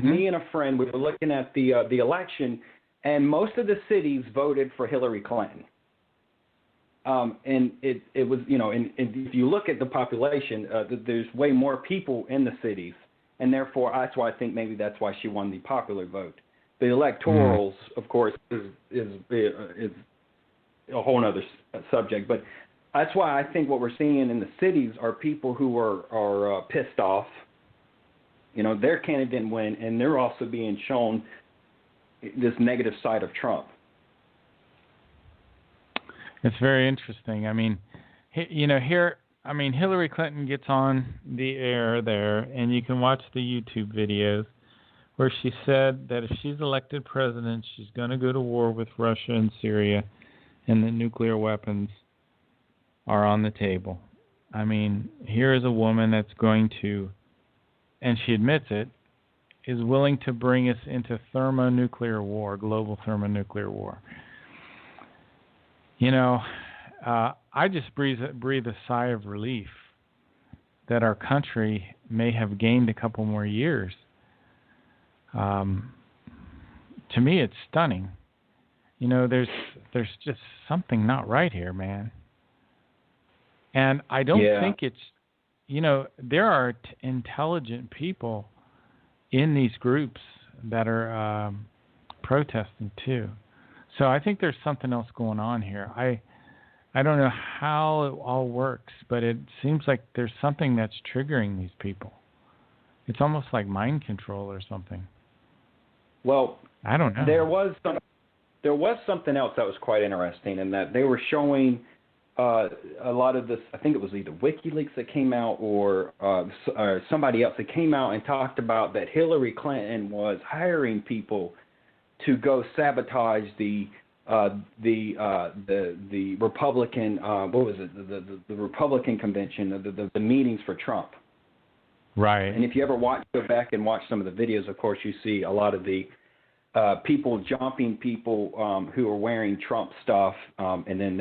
me and a friend, we were looking at the election, and most of the cities voted for Hillary Clinton. And it was, and if you look at the population, there's way more people in the cities, and therefore that's why I think maybe that's why she won the popular vote. The electorals, of course, is a whole other subject. But that's why I think what we're seeing in the cities are people who are pissed off. Their candidate didn't win, and they're also being shown this negative side of Trump. It's very interesting. I mean, Hillary Clinton gets on the air there, and you can watch the YouTube videos where she said that if she's elected president, she's going to go to war with Russia and Syria, and the nuclear weapons are on the table. I mean, here is a woman that's going to, and she admits it, is willing to bring us into thermonuclear war, global thermonuclear war. I just breathe a sigh of relief that our country may have gained a couple more years. To me, it's stunning. There's just something not right here, man. And I don't think it's, there are intelligent people in these groups that are protesting too. So I think there's something else going on here. I don't know how it all works, but it seems like there's something that's triggering these people. It's almost like mind control or something. Well, I don't know. There was something else that was quite interesting in that they were showing a lot of this. I think it was either WikiLeaks that came out or somebody else that came out and talked about that Hillary Clinton was hiring people to go sabotage the Republican the Republican convention, the meetings for Trump. Right. And if you ever go back and watch some of the videos, of course, you see a lot of the people jumping people who are wearing Trump stuff, and then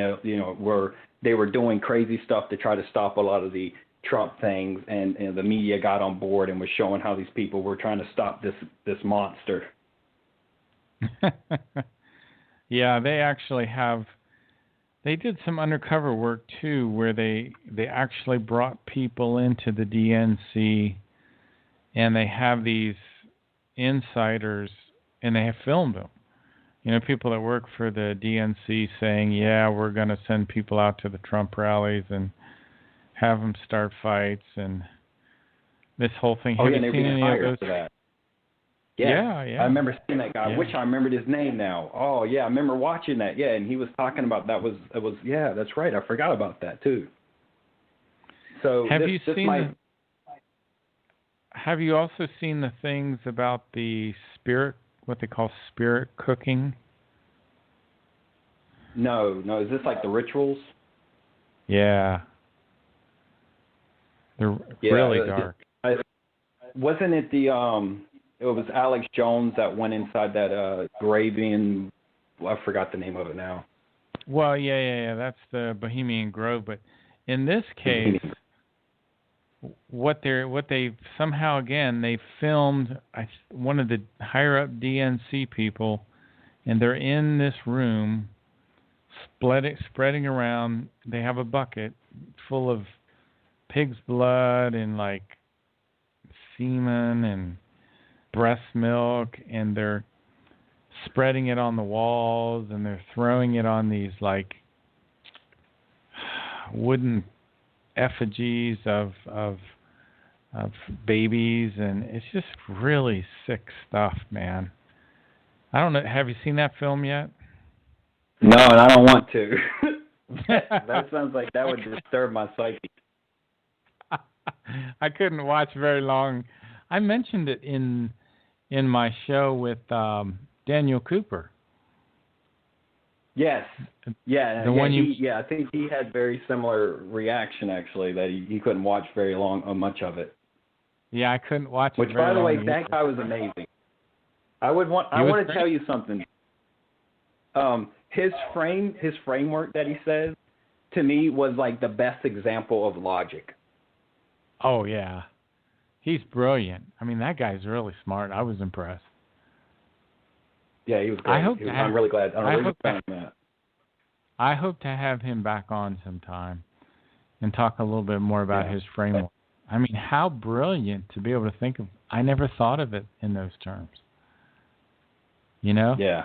they were doing crazy stuff to try to stop a lot of the Trump things, and the media got on board and was showing how these people were trying to stop this monster. Yeah, they actually have. They did some undercover work too, where they actually brought people into the DNC, and they have these insiders, and they have filmed them. People that work for the DNC saying, "Yeah, we're going to send people out to the Trump rallies and have them start fights," and this whole thing. Have you seen any of those? For that. Yeah. I remember seeing that guy. I wish I remembered his name now. Oh, yeah, I remember watching that. Yeah, and he was talking about yeah, that's right. I forgot about that, too. So have you also seen the things about the spirit, what they call spirit cooking? No. Is this like the rituals? Yeah. They're really dark. Wasn't it it was Alex Jones that went inside that Gravian. I forgot the name of it now. Well, yeah. That's the Bohemian Grove. But in this case, what they somehow again they filmed one of the higher up DNC people, and they're in this room, spreading around. They have a bucket full of pig's blood and like semen and breast milk, and they're spreading it on the walls, and they're throwing it on these like wooden effigies of babies, and it's just really sick stuff, man. I don't know. Have you seen that film yet? No, and I don't want to. That sounds like that would disturb my psyche. I couldn't watch very long. I mentioned it in my show with Daniel Cooper. Yes. Yeah. I think he had very similar reaction actually, that he couldn't watch very much of it. Yeah, I couldn't watch it. Which, by the way, that guy was amazing. I want to tell you something. His framework that he says to me was like the best example of logic. Oh yeah. He's brilliant. I mean, that guy's really smart. I was impressed. Yeah, he was great. I'm really glad. I hope to have him back on sometime and talk a little bit more about his framework. I mean, how brilliant to be able to think of. I never thought of it in those terms. You know? Yeah.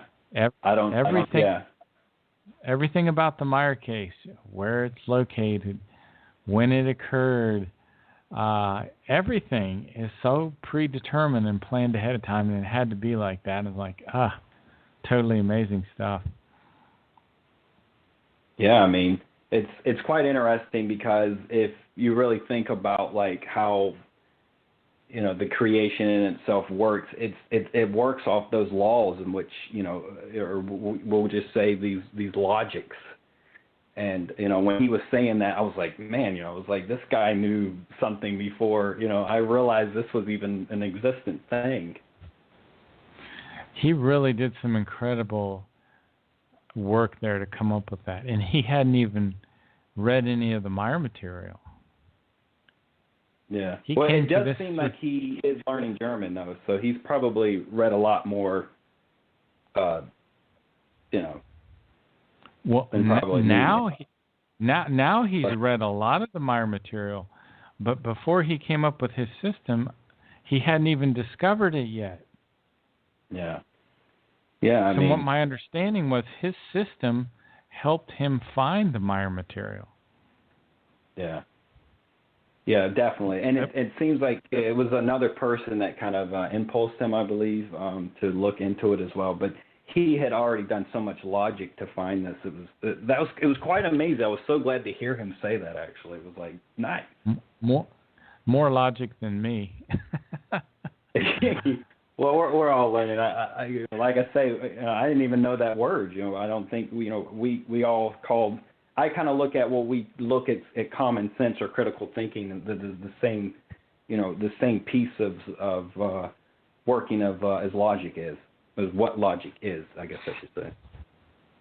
Everything about the Meyer case, where it's located, when it occurred, everything is so predetermined and planned ahead of time, and it had to be like that. It's like, totally amazing stuff. Yeah, I mean, it's quite interesting because if you really think about like how, you know, the creation in itself works, it works off those laws in which, you know, or we'll just say these logics. And, you know, when he was saying that, I was like, man, you know, I was like, this guy knew something before, you know, I realized this was even an existent thing. He really did some incredible work there to come up with that. And he hadn't even read any of the Meyer material. Yeah. Well, it does seem like he is learning German, though, so he's probably read a lot more, you know. Well, now he's read a lot of the Meyer material, but before he came up with his system, he hadn't even discovered it yet. Yeah. Yeah, I mean, what my understanding was, his system helped him find the Meyer material. Yeah. Yeah, definitely. And it seems like it was another person that kind of impulsed him, I believe, to look into it as well. But he had already done so much logic to find this. It was quite amazing. I was so glad to hear him say that. Actually, it was like nice. More logic than me. Well, we're all learning. I like I say, I didn't even know that word. You know, I don't think we all called. I kind of look at we look at common sense or critical thinking, the same, you know, the same piece of working of as logic is what logic is. I guess I should say.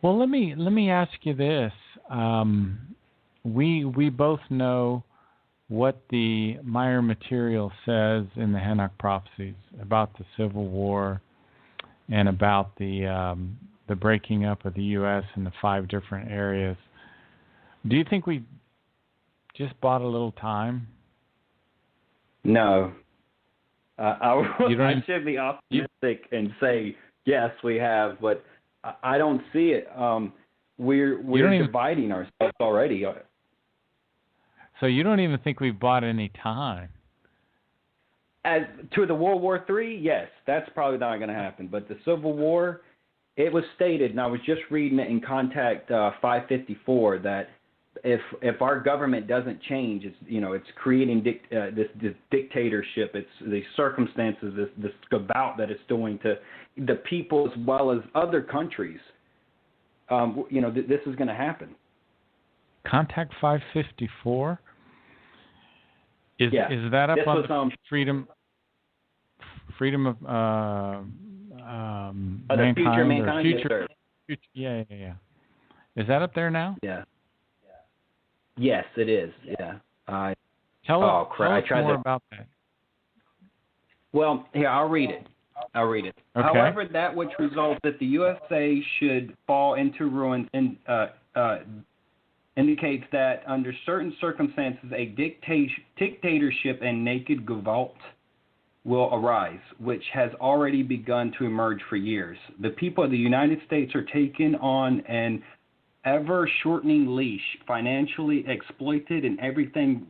Well, let me ask you this. We both know what the Meyer material says in the Hanok prophecies about the Civil War and about the breaking up of the U.S. into 5 different areas. Do you think we just bought a little time? No. I should be optimistic and say yes, we have, but I don't see it. We're dividing ourselves already. So you don't even think we've bought any time? As to the World War III, yes, that's probably not going to happen. But the Civil War, it was stated, and I was just reading it in Contact 554, that if our government doesn't change, it's creating this dictatorship. It's the circumstances, this about that it's doing to the people as well as other countries. This is going to happen. Contact 554. Is that up on the freedom of mankind? Future. Yeah. Is that up there now? Yeah. Yes, it is. Yeah. Tell us more about that. Well, here, I'll read it. Okay. However, that which resolves that the USA should fall into ruins indicates that under certain circumstances a dictatorship and naked Gewalt will arise, which has already begun to emerge for years. The people of the United States are taken on an ever-shortening leash, financially exploited, and everything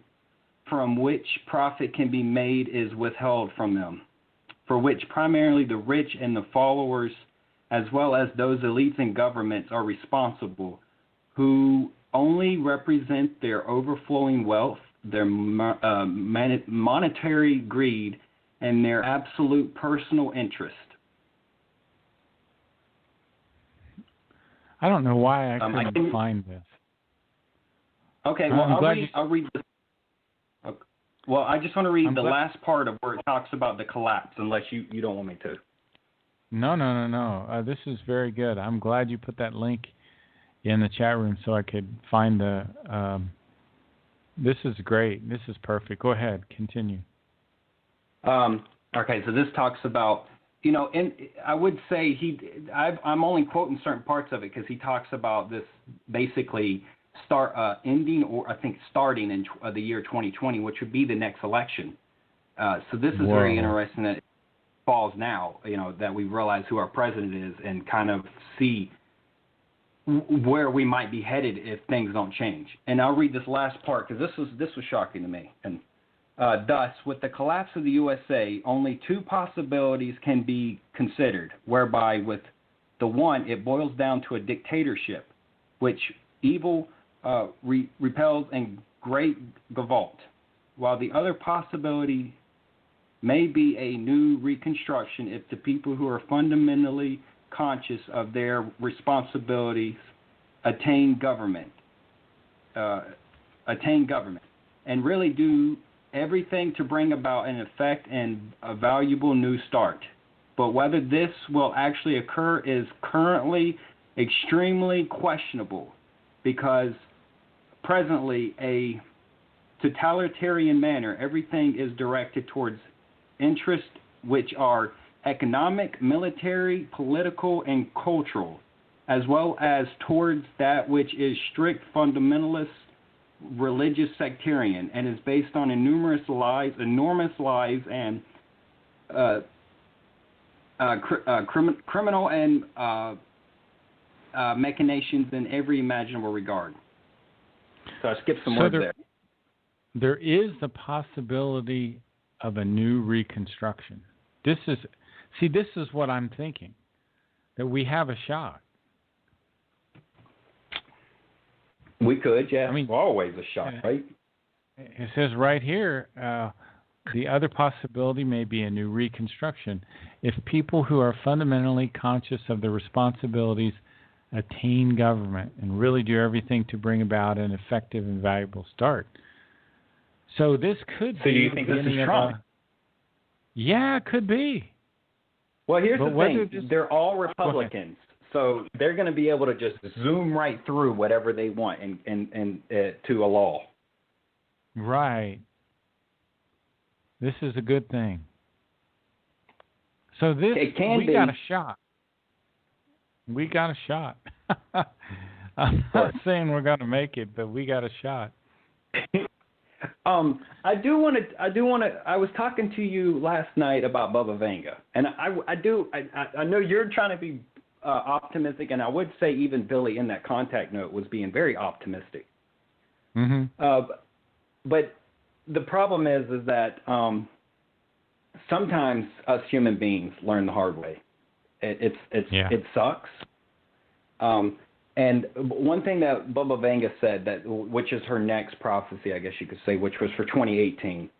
from which profit can be made is withheld from them, for which primarily the rich and the followers, as well as those elites and governments, are responsible, who only represent their overflowing wealth, their monetary greed, and their absolute personal interest. I don't know why I couldn't find this. Okay, well, I'll read this. Okay. Well, I just want to read the last part of where it talks about the collapse, unless you don't want me to. No. This is very good. I'm glad you put that link in the chat room so I could find the. This is great. This is perfect. Go ahead. Continue. Okay, so this talks about, and I would say I'm only quoting certain parts of it because he talks about this basically ending, or I think starting in the year 2020, which would be the next election. So this is very interesting. falls now, that we realize who our president is and kind of see where we might be headed if things don't change. And I'll read this last part because this was shocking to me. And thus, with the collapse of the USA, only two possibilities can be considered, whereby with the one, it boils down to a dictatorship, which evil repels and great revolt, while the other possibility may be a new reconstruction if the people who are fundamentally conscious of their responsibilities attain government, and really do everything to bring about an effect and a valuable new start. But whether this will actually occur is currently extremely questionable, because presently a totalitarian manner, everything is directed towards interests which are economic, military, political, and cultural, as well as towards that which is strict fundamentalist, religious sectarian, and is based on enormous lies, and criminal and machinations in every imaginable regard. So I skipped some words there. There is the possibility of a new reconstruction. This is what I'm thinking, that we have a shot. We could, yeah. I mean, always a shot, right? It says right here, the other possibility may be a new reconstruction if people who are fundamentally conscious of their responsibilities attain government and really do everything to bring about an effective and valuable start. So this could be. So do you think this is Trump? Yeah, it could be. Well, here's the thing. They're all Republicans. So they're going to be able to just zoom right through whatever they want and to a law. Right. This is a good thing. So we got a shot. We got a shot. I'm not saying we're going to make it, but we got a shot. I was talking to you last night about Bubba Vanga, and I know you're trying to be optimistic, and I would say even Billy in that contact note was being very optimistic. Mm-hmm. But the problem is that sometimes us human beings learn the hard way. It sucks. And one thing that Bubba Vanga said, which is her next prophecy, I guess you could say, which was for 2018.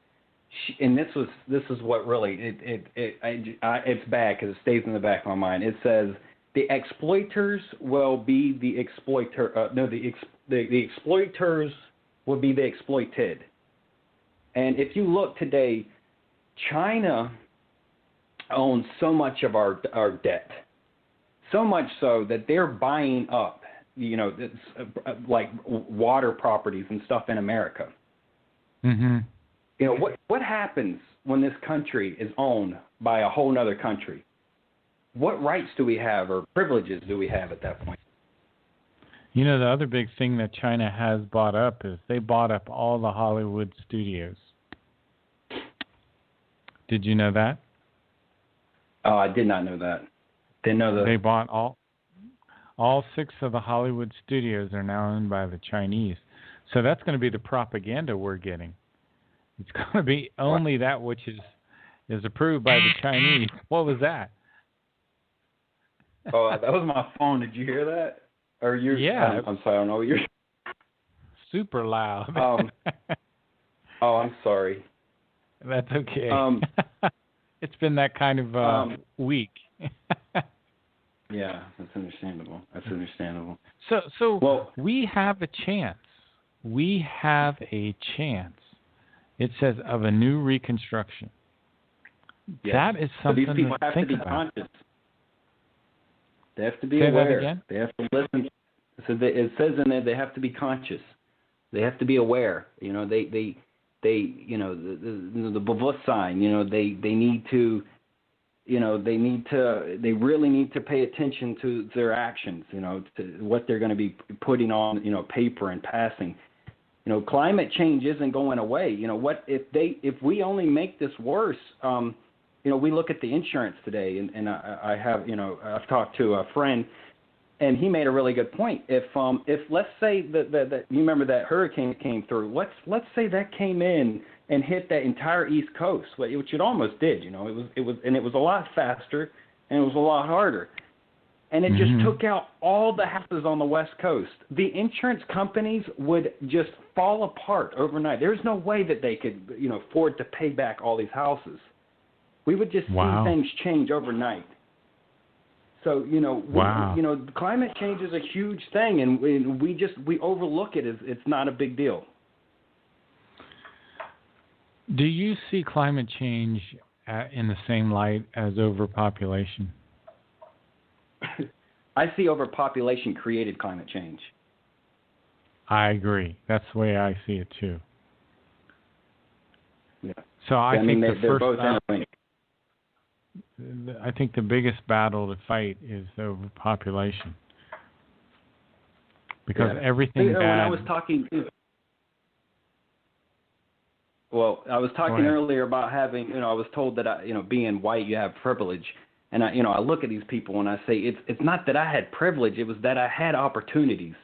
And this is what really it's bad because it stays in the back of my mind. It says the exploiters will be the exploiter. The exploiters will be the exploited. And if you look today, China owns so much of our debt, so much so that they're buying up, like water properties and stuff in America. Mm-hmm. What happens when this country is owned by a whole other country? What rights do we have or privileges do we have at that point? The other big thing that China has bought up is they bought up all the Hollywood studios. Did you know that? Oh, I did not know that. Didn't know that. They bought all 6 of the Hollywood studios are now owned by the Chinese. So that's going to be the propaganda we're getting. It's going to be only that which is approved by the Chinese. What was that? Oh, that was my phone. Did you hear that? Or you? Yeah. I'm sorry. I don't know what you're. Super loud. I'm sorry. That's okay. It's been that kind of week. Yeah, that's understandable. So we have a chance. We have a chance. It says of a new reconstruction. Yes. That is something these people to think about. Conscious. They have to be Say aware. That again? They have to listen. So it says in there they have to be conscious. They have to be aware. They the Bewusstsein. They need to. They really need to pay attention to their actions. To what they're going to be putting on. Paper and passing. Climate change isn't going away. What if we only make this worse? we look at the insurance today, and I have, I've talked to a friend, and he made a really good point. If let's say that you remember that hurricane came through, let's say that came in and hit that entire East Coast, which it almost did. It was a lot faster and it was a lot harder, and it just took out all the houses on the West Coast. The insurance companies would just fall apart overnight. There's no way that they could afford to pay back all these houses. We would just see things change overnight. So, climate change is a huge thing, and we overlook it as it's not a big deal. Do you see climate change in the same light as overpopulation? I see overpopulation created climate change. I agree. That's the way I see it, too. Yeah. So I think they're both interlinked. I think the biggest battle to fight is overpopulation, because everything bad. When I was talking earlier about having, I was told that being white, you have privilege, and I look at these people and I say it's not that I had privilege, it was that I had opportunities,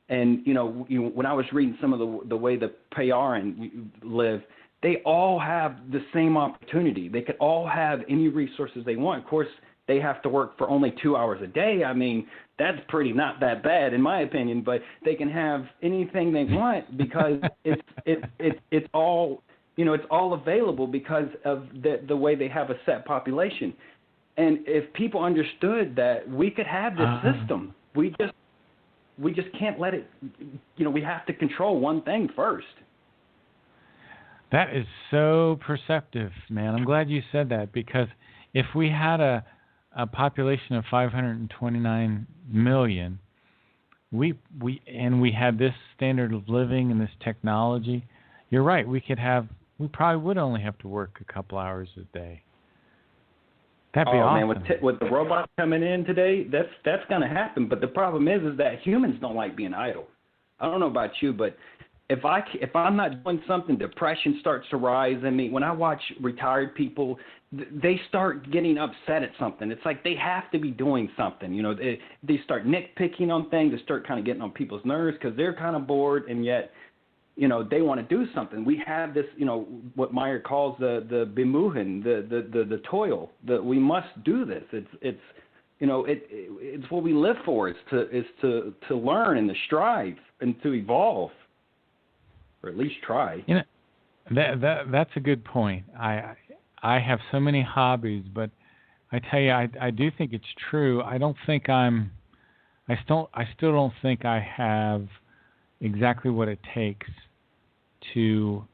and when I was reading some of the way the Payaran live. They all have the same opportunity. They could all have any resources they want. Of course, they have to work for only 2 hours a day. I mean, that's pretty not that bad in my opinion. But they can have anything they want because it's all it's all available because of the way they have a set population. And if people understood that we could have this system, we just can't let it. We have to control one thing first. That is so perceptive, man. I'm glad you said that, because if we had a population of 529 million, we had this standard of living and this technology, you're right. We probably would only have to work a couple hours a day. That'd be awesome. Man, with the robots coming in today, that's going to happen. But the problem is that humans don't like being idle. I don't know about you, but if I'm not doing something, depression starts to rise in me. When I watch retired people, they start getting upset at something. It's like they have to be doing something. They start nitpicking on things. They start kind of getting on people's nerves because they're kind of bored, and yet, they want to do something. We have this, what Meyer calls the bemuhen, the toil. That we must do this. It's what we live for. Is to learn and to strive and to evolve. Or at least try. That's a good point. I have so many hobbies, but I tell you, I do think it's true. I still don't think I have exactly what it takes to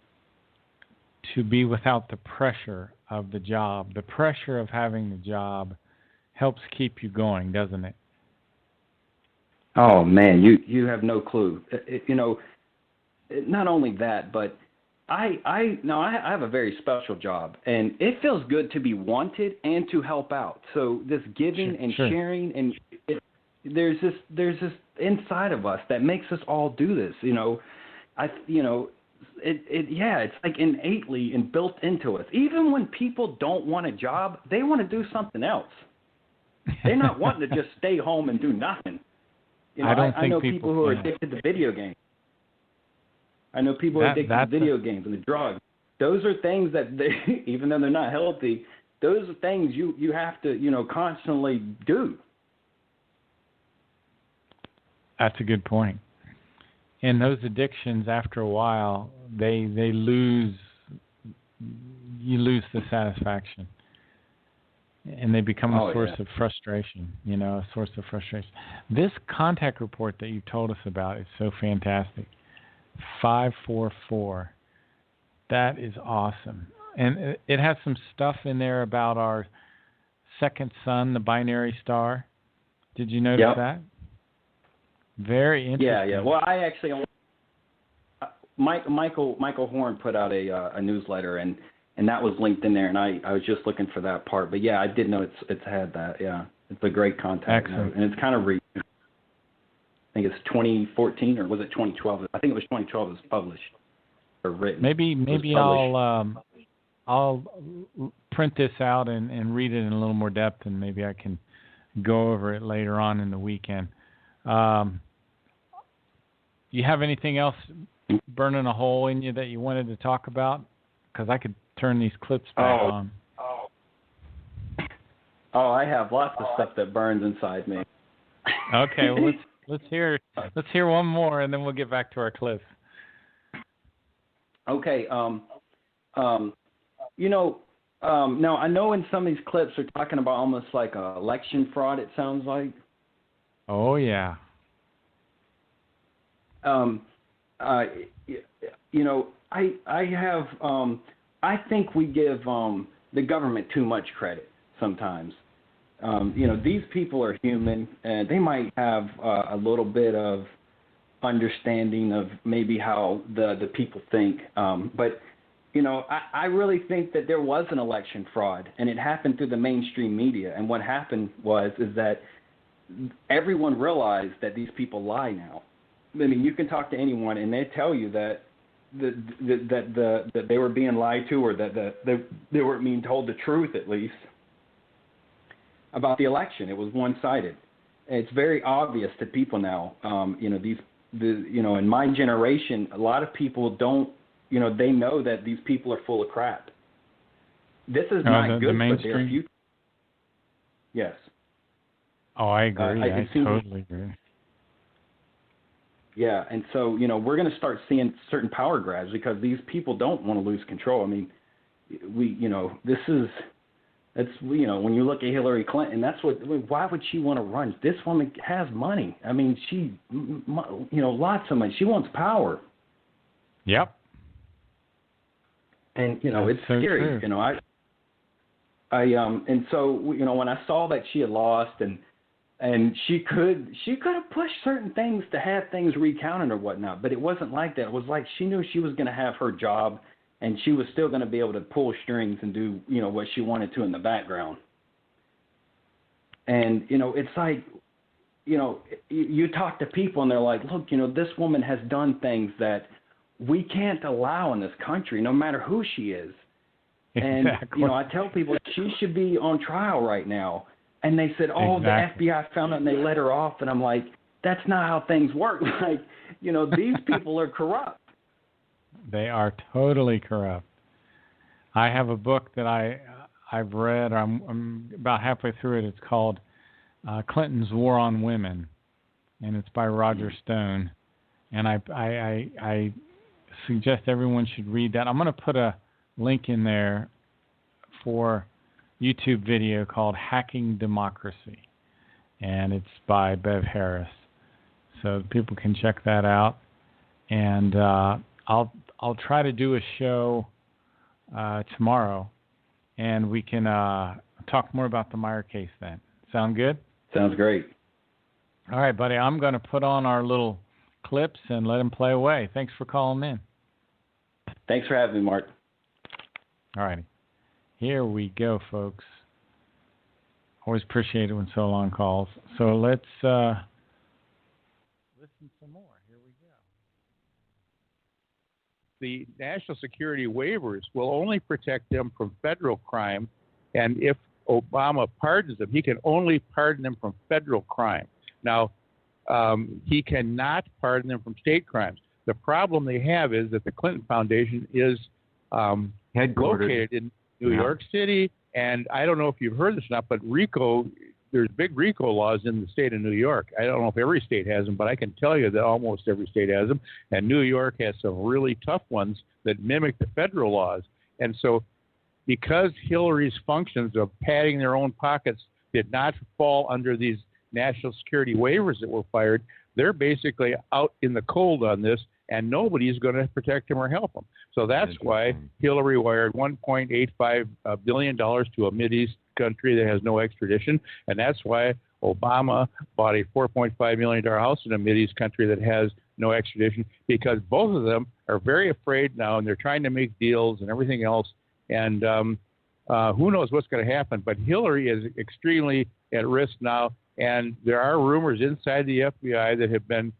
be without the pressure of the job. The pressure of having the job helps keep you going, doesn't it? Oh man, you have no clue. Not only that, but I have a very special job, and it feels good to be wanted and to help out. So this giving and sharing, and there's this inside of us that makes us all do this. It's like innately and built into us. Even when people don't want a job, they want to do something else. They're not wanting to just stay home and do nothing. I know people who are addicted to video games. I know people are addicted to video games and the drugs. Those are things that they, even though they're not healthy, those are things you have to, constantly do. That's a good point. And those addictions, after a while, you lose the satisfaction. And they become a source of frustration, a source of frustration. This contact report that you told us about is so fantastic. 544. That is awesome. And it has some stuff in there about our second sun, the binary star. Did you notice that? Very interesting. Yeah. Well, I actually, Michael Horn put out a newsletter, and that was linked in there, and I was just looking for that part. But yeah, I did know it's had that. Yeah, it's a great contact note, and it's kind of recent. I think it's 2014, or was it 2012? I think it was 2012 it was published or written. Maybe I'll print this out and read it in a little more depth, and maybe I can go over it later on in the weekend. You have anything else burning a hole in you that you wanted to talk about? Because I could turn these clips back on. Oh, I have lots of stuff that burns inside me. Okay, well, let's hear one more, and then we'll get back to our clips. Okay. Now I know in some of these clips they're talking about almost like election fraud. It sounds like. Oh yeah. I have. I think we give the government too much credit sometimes. These people are human, and they might have a little bit of understanding of maybe how the people think. But I really think that there was an election fraud, and it happened through the mainstream media. And what happened is that everyone realized that these people lie now. I mean, you can talk to anyone, and they tell you that that they were being lied to, or that they weren't being told the truth, at least, about the election. It was one-sided. It's very obvious to people now. In my generation, a lot of people don't. They know that these people are full of crap. This is not good for their future. Yes. Oh, I agree. I totally agree. Yeah, and so, we're going to start seeing certain power grabs because these people don't want to lose control. I mean, when you look at Hillary Clinton, why would she want to run? This woman has money. I mean, she, lots of money. She wants power. Yep. And, That's it's so scary. True. And so, when I saw that she had lost and she could have pushed certain things to have things recounted or whatnot, but it wasn't like that. It was like she knew she was going to have her job, and she was still going to be able to pull strings and do, what she wanted to in the background. And, it's like, you talk to people and they're like, look, this woman has done things that we can't allow in this country, no matter who she is. Exactly. And, I tell people she should be on trial right now. And they said, exactly. The FBI found it and they let her off. And I'm like, that's not how things work. Like, these people are corrupt. They are totally corrupt. I have a book that I've read. I'm about halfway through it. It's called Clinton's War on Women, and it's by Roger Stone. And I suggest everyone should read that. I'm going to put a link in there for YouTube video called Hacking Democracy, and it's by Bev Harris. So people can check that out. And I'll try to do a show tomorrow, and we can talk more about the Meyer case then. Sound good? Sounds great. All right, buddy. I'm going to put on our little clips and let them play away. Thanks for calling in. Thanks for having me, Mark. All righty. Here we go, folks. Always appreciate it when so long calls. So let's listen some more. Here we go. The national security waivers will only protect them from federal crime, and if Obama pardons them, he can only pardon them from federal crime. Now, he cannot pardon them from state crimes. The problem they have is that the Clinton Foundation is located in New York City, and I don't know if you've heard this or not, but there's big RICO laws in the state of New York. I don't know if every state has them, but I can tell you that almost every state has them, and New York has some really tough ones that mimic the federal laws. And so because Hillary's functions of padding their own pockets did not fall under these national security waivers that were fired, they're basically out in the cold on this, and nobody's going to protect him or help him. So that's why Hillary wired $1.85 billion to a Mideast country that has no extradition, and that's why Obama bought a $4.5 million house in a Mideast country that has no extradition, because both of them are very afraid now, and they're trying to make deals and everything else, and who knows what's going to happen. But Hillary is extremely at risk now, and there are rumors inside the FBI that have been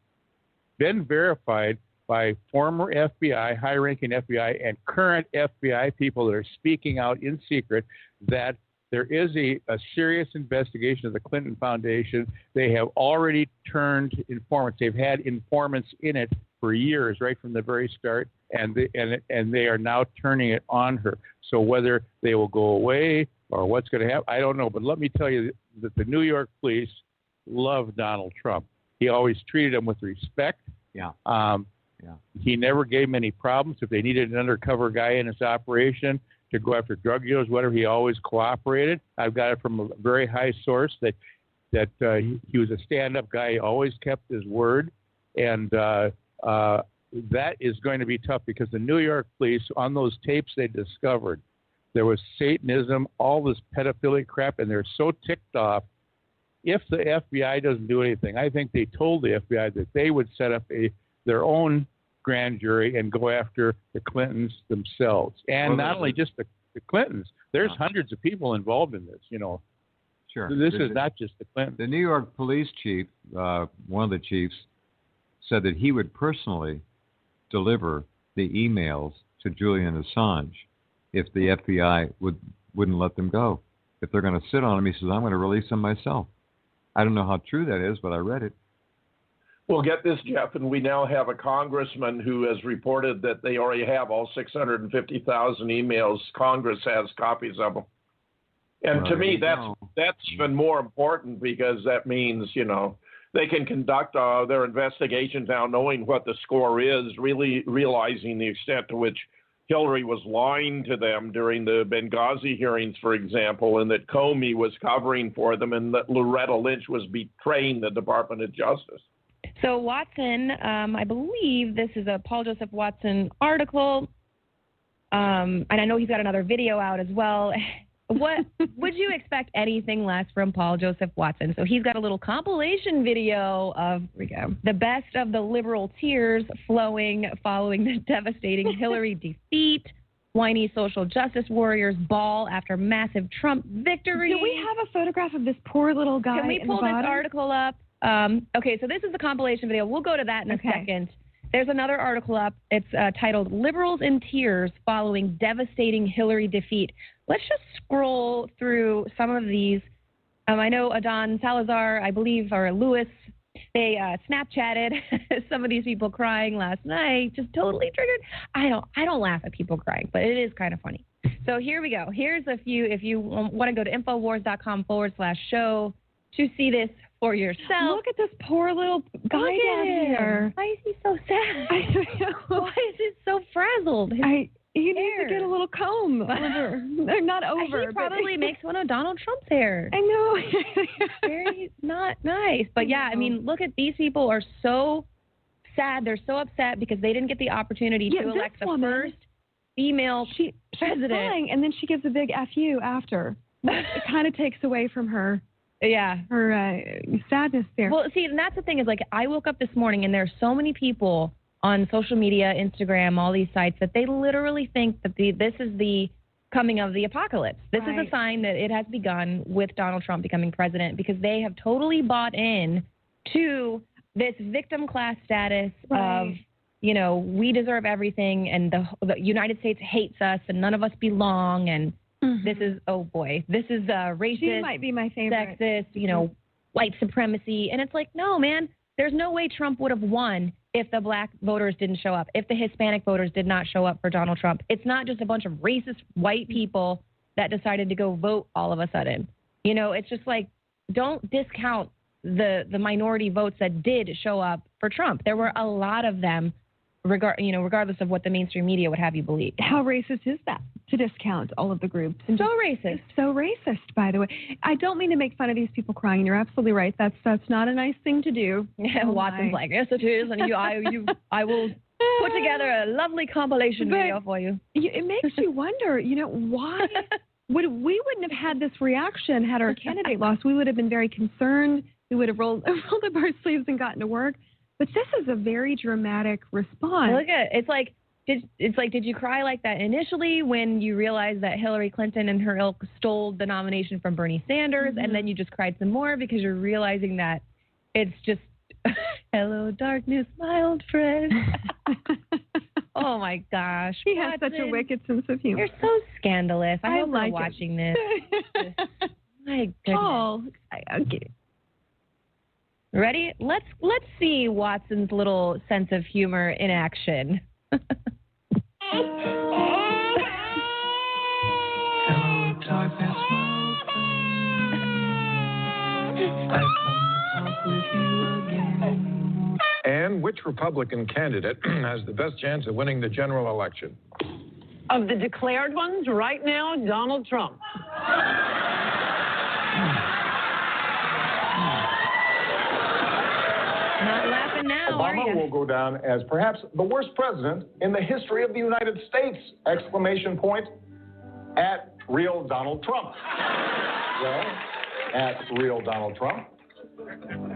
verified by former FBI, high-ranking FBI, and current FBI people that are speaking out in secret that there is a serious investigation of the Clinton Foundation. They have already turned informants. They've had informants in it for years, right from the very start, and they are now turning it on her. So whether they will go away or what's going to happen, I don't know. But let me tell you that the New York police love Donald Trump. He always treated them with respect. Yeah. He never gave them any problems. If they needed an undercover guy in his operation to go after drug dealers, whatever, he always cooperated. I've got it from a very high source that he was a stand-up guy. He always kept his word, and that is going to be tough because the New York police, on those tapes they discovered, there was Satanism, all this pedophilic crap, and they're so ticked off. If the FBI doesn't do anything, I think they told the FBI that they would set up their own grand jury and go after the Clintons themselves. And not only just the Clintons, there's hundreds of people involved in this, Sure. This is not just the Clintons. The New York police chief, one of the chiefs, said that he would personally deliver the emails to Julian Assange if the FBI wouldn't let them go. If they're going to sit on them, he says, I'm going to release them myself. I don't know how true that is, but I read it. Well, get this, Jeff, and we now have a congressman who has reported that they already have all 650,000 emails. Congress has copies of them. And to me, that's even more important because that means, they can conduct their investigations now knowing what the score is, really realizing the extent to which Hillary was lying to them during the Benghazi hearings, for example, and that Comey was covering for them and that Loretta Lynch was betraying the Department of Justice. So Watson, I believe this is a Paul Joseph Watson article, and I know he's got another video out as well. What would you expect anything less from Paul Joseph Watson? So he's got a little compilation video of the best of the liberal tears flowing following the devastating Hillary defeat. Whiny social justice warriors bawl after massive Trump victory. Do we have a photograph of this poor little guy? Can we pull this article up? Okay, so this is the compilation video. We'll go to that in a second. There's another article up. It's titled Liberals in Tears Following Devastating Hillary Defeat. Let's just scroll through some of these. I know Adon Salazar, I believe, or Lewis, they Snapchatted some of these people crying last night, just totally triggered. I don't laugh at people crying, but it is kind of funny. So here we go. Here's a few. If you want to go to Infowars.com/show to see this for yourself. Look at this poor little guy down here. Why is he so sad? I don't know. Why is he so frazzled? He needs to get a little comb over. Not over. He probably makes one of Donald Trump's hair. I know. Very not nice. But yeah, I mean, look at these people are so sad. They're so upset because they didn't get the opportunity to elect the first female president. Crying, and then she gives a big FU after. It kind of takes away from her. Yeah. Her sadness there. Well, see, and that's the thing is, like, I woke up this morning and there are so many people on social media, Instagram, all these sites, that they literally think that this is the coming of the apocalypse. This is a sign that it has begun with Donald Trump becoming president because they have totally bought in to this victim class status of, we deserve everything and the United States hates us and none of us belong and this is, this is racist. She might be my favorite. Sexist, white supremacy. And it's like, no, man, there's no way Trump would have won if the black voters didn't show up, if the Hispanic voters did not show up for Donald Trump. It's not just a bunch of racist white people that decided to go vote all of a sudden. It's just like, don't discount the minority votes that did show up for Trump. There were a lot of them, regardless of what the mainstream media would have you believe. How racist is that to discount all of the groups? And so racist. So racist, by the way. I don't mean to make fun of these people crying. You're absolutely right. That's not a nice thing to do. Yeah, Watson's like, yes, it is. And I will put together a lovely compilation video for you. It makes you wonder, why we wouldn't have had this reaction had our candidate lost. We would have been very concerned. We would have rolled up our sleeves and gotten to work. But this is a very dramatic response. Look at it. Did you cry like that initially when you realized that Hillary Clinton and her ilk stole the nomination from Bernie Sanders, and then you just cried some more because you're realizing that it's just Hello, darkness, my old friend. Oh, my gosh. He has such a wicked sense of humor. You're so scandalous. I hope like you're watching this. My goodness. Oh, okay. Ready? Let's see Watson's little sense of humor in action. Hello, darkness, my friend. I've come to talk with you again. And which Republican candidate has the best chance of winning the general election? Of the declared ones, right now, Donald Trump. Not laughing now, are Obama you? will go down as perhaps the worst president in the history of the United States! Exclamation point at real Donald Trump. Well, at real Donald Trump.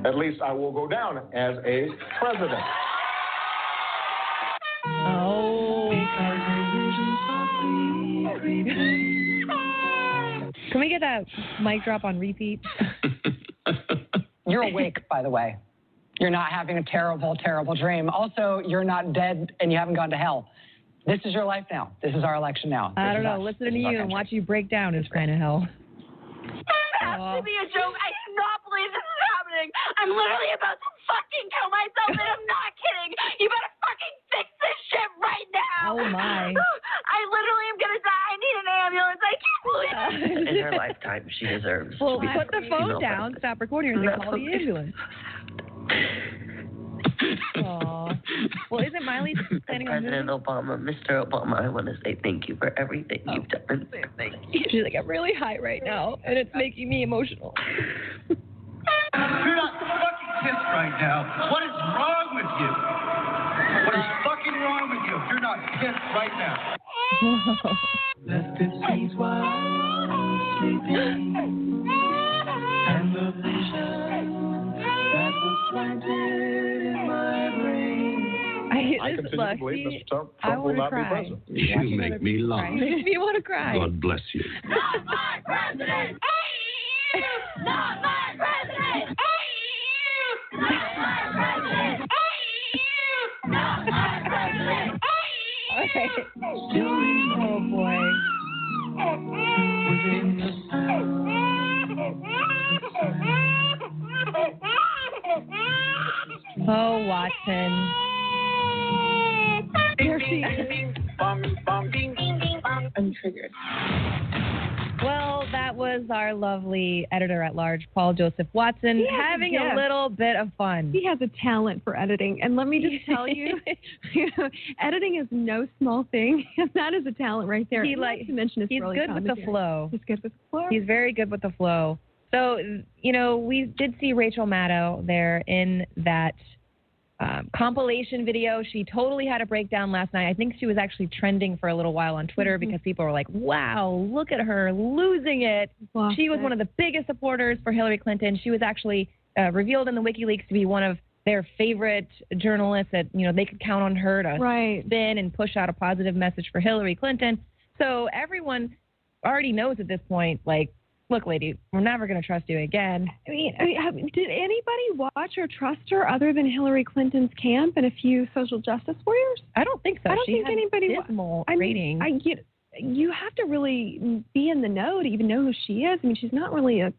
At least I will go down as a president. Oh. Can we get that mic drop on repeat? You're awake, by the way. You're not having a terrible, terrible dream. Also, you're not dead and you haven't gone to hell. This is your life now. This is our election now. I don't know. Listening to you and watch you break down is kind of hell. It has to be a joke. I do not believe this is happening. I'm literally about to fucking kill myself, and I'm not kidding. You better fucking fix this shit right now. Oh, my. I literally am going to die. I need an ambulance. I can't believe it. In her lifetime, she deserves Well, to be put the phone down, stop recording, and then call the ambulance. Aww. Well, isn't Miley planning on President Obama, Mr. Obama, I want to say thank you for everything you've done. Thank you. She's like, I'm really high right now, and it's making me emotional. You're not fucking pissed right now. What is wrong with you? What is fucking wrong with you if you're not pissed right now? Left its seeds while I was sleeping, and the vision that was planted in my brain. I continue to believe Mr. Trump will not be president. You make me laugh. Makes me want to cry. God bless you. Not my president. Not my president. Not my president. Not my president. Okay. Oh, boy. Within the sound. Oh, Watson. There she is. I'm triggered. Well, that was our lovely editor-at-large, Paul Joseph Watson, having a little bit of fun. He has a talent for editing. And let me just tell you, editing is no small thing. And that is a talent right there. He's good with the flow. He's good with the flow. He's very good with the flow. So, we did see Rachel Maddow there in that compilation video. She totally had a breakdown last night. I think she was actually trending for a little while on Twitter because people were like, wow, look at her losing it. She was one of the biggest supporters for Hillary Clinton. She was actually revealed in the WikiLeaks to be one of their favorite journalists that, they could count on her to spin and push out a positive message for Hillary Clinton. So everyone already knows at this point, like, look, lady, we're never going to trust you again. I mean, did anybody watch or trust her other than Hillary Clinton's camp and a few social justice warriors? I don't think so. I don't think anybody dismal rating. You have to really be in the know to even know who she is. I mean, she's not really a,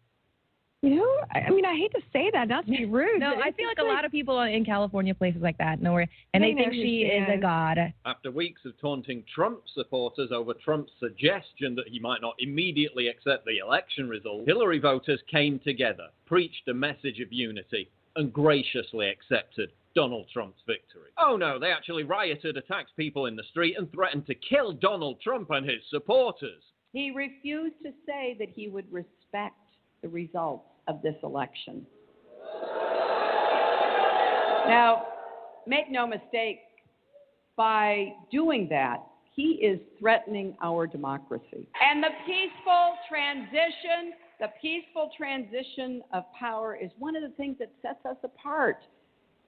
I hate to say that, not to be rude. No, I feel like a lot of people in California, places like that, know where, and they think she is a god. After weeks of taunting Trump supporters over Trump's suggestion that he might not immediately accept the election result, Hillary voters came together, preached a message of unity, and graciously accepted Donald Trump's victory. Oh no, they actually rioted, attacked people in the street, and threatened to kill Donald Trump and his supporters. He refused to say that he would respect the results of this election. Now, make no mistake, by doing that, he is threatening our democracy. And the peaceful transition of power is one of the things that sets us apart.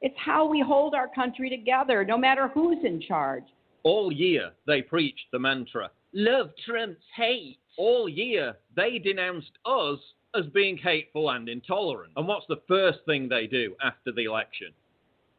It's how we hold our country together, no matter who's in charge. All year, they preached the mantra, love Trump's hate. All year, they denounced us as being hateful and intolerant. And what's the first thing they do after the election?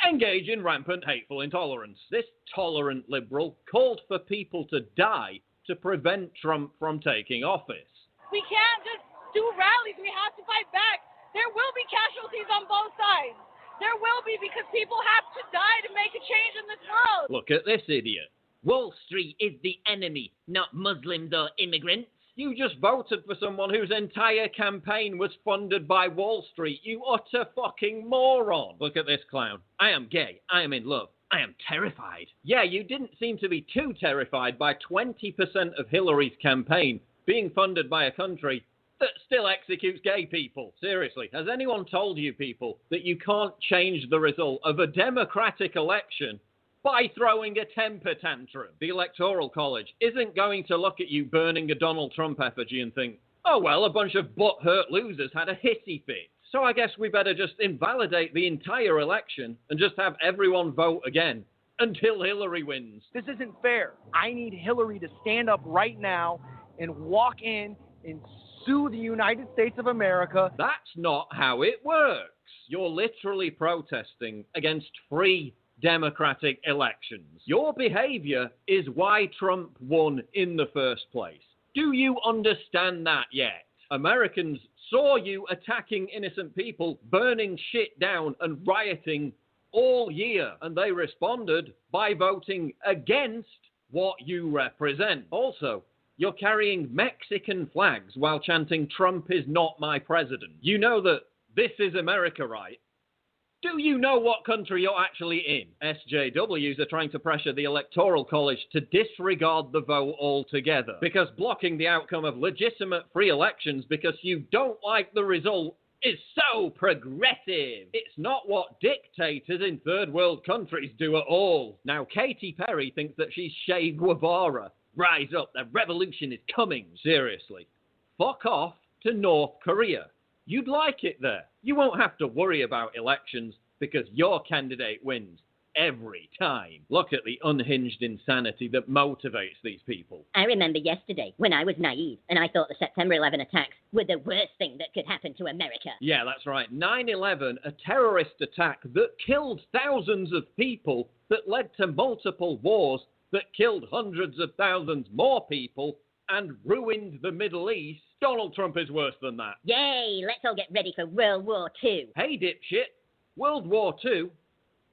Engage in rampant hateful intolerance. This tolerant liberal called for people to die to prevent Trump from taking office. We can't just do rallies. We have to fight back. There will be casualties on both sides. There will be, because people have to die to make a change in this world. Look at this idiot. Wall Street is the enemy, not Muslims or immigrants. You just voted for someone whose entire campaign was funded by Wall Street, you utter fucking moron. Look at this clown. I am gay. I am in love. I am terrified. Yeah, you didn't seem to be too terrified by 20% of Hillary's campaign being funded by a country that still executes gay people. Seriously, has anyone told you people that you can't change the result of a democratic election by throwing a temper tantrum? The Electoral College isn't going to look at you burning a Donald Trump effigy and think, oh well, a bunch of butthurt losers had a hissy fit, so I guess we better just invalidate the entire election and just have everyone vote again until Hillary wins. This isn't fair. I need Hillary to stand up right now and walk in and sue the United States of America. That's not how it works. You're literally protesting against free democratic elections. Your behavior is why Trump won in the first place. Do you understand that yet? Americans saw you attacking innocent people, burning shit down and rioting all year, and they responded by voting against what you represent. Also, you're carrying Mexican flags while chanting, Trump is not my president. You know that this is America, right? Do you know what country you're actually in? SJWs are trying to pressure the Electoral College to disregard the vote altogether, because blocking the outcome of legitimate free elections because you don't like the result is so progressive. It's not what dictators in third world countries do at all. Now, Katy Perry thinks that she's Che Guevara. Rise up, the revolution is coming. Seriously. Fuck off to North Korea. You'd like it there. You won't have to worry about elections because your candidate wins every time. Look at the unhinged insanity that motivates these people. I remember yesterday when I was naive and I thought the September 11 attacks were the worst thing that could happen to America. Yeah, that's right. 9/11, a terrorist attack that killed thousands of people, that led to multiple wars, that killed hundreds of thousands more people and ruined the Middle East. Donald Trump is worse than that. Yay, let's all get ready for World War II. Hey, dipshit, World War II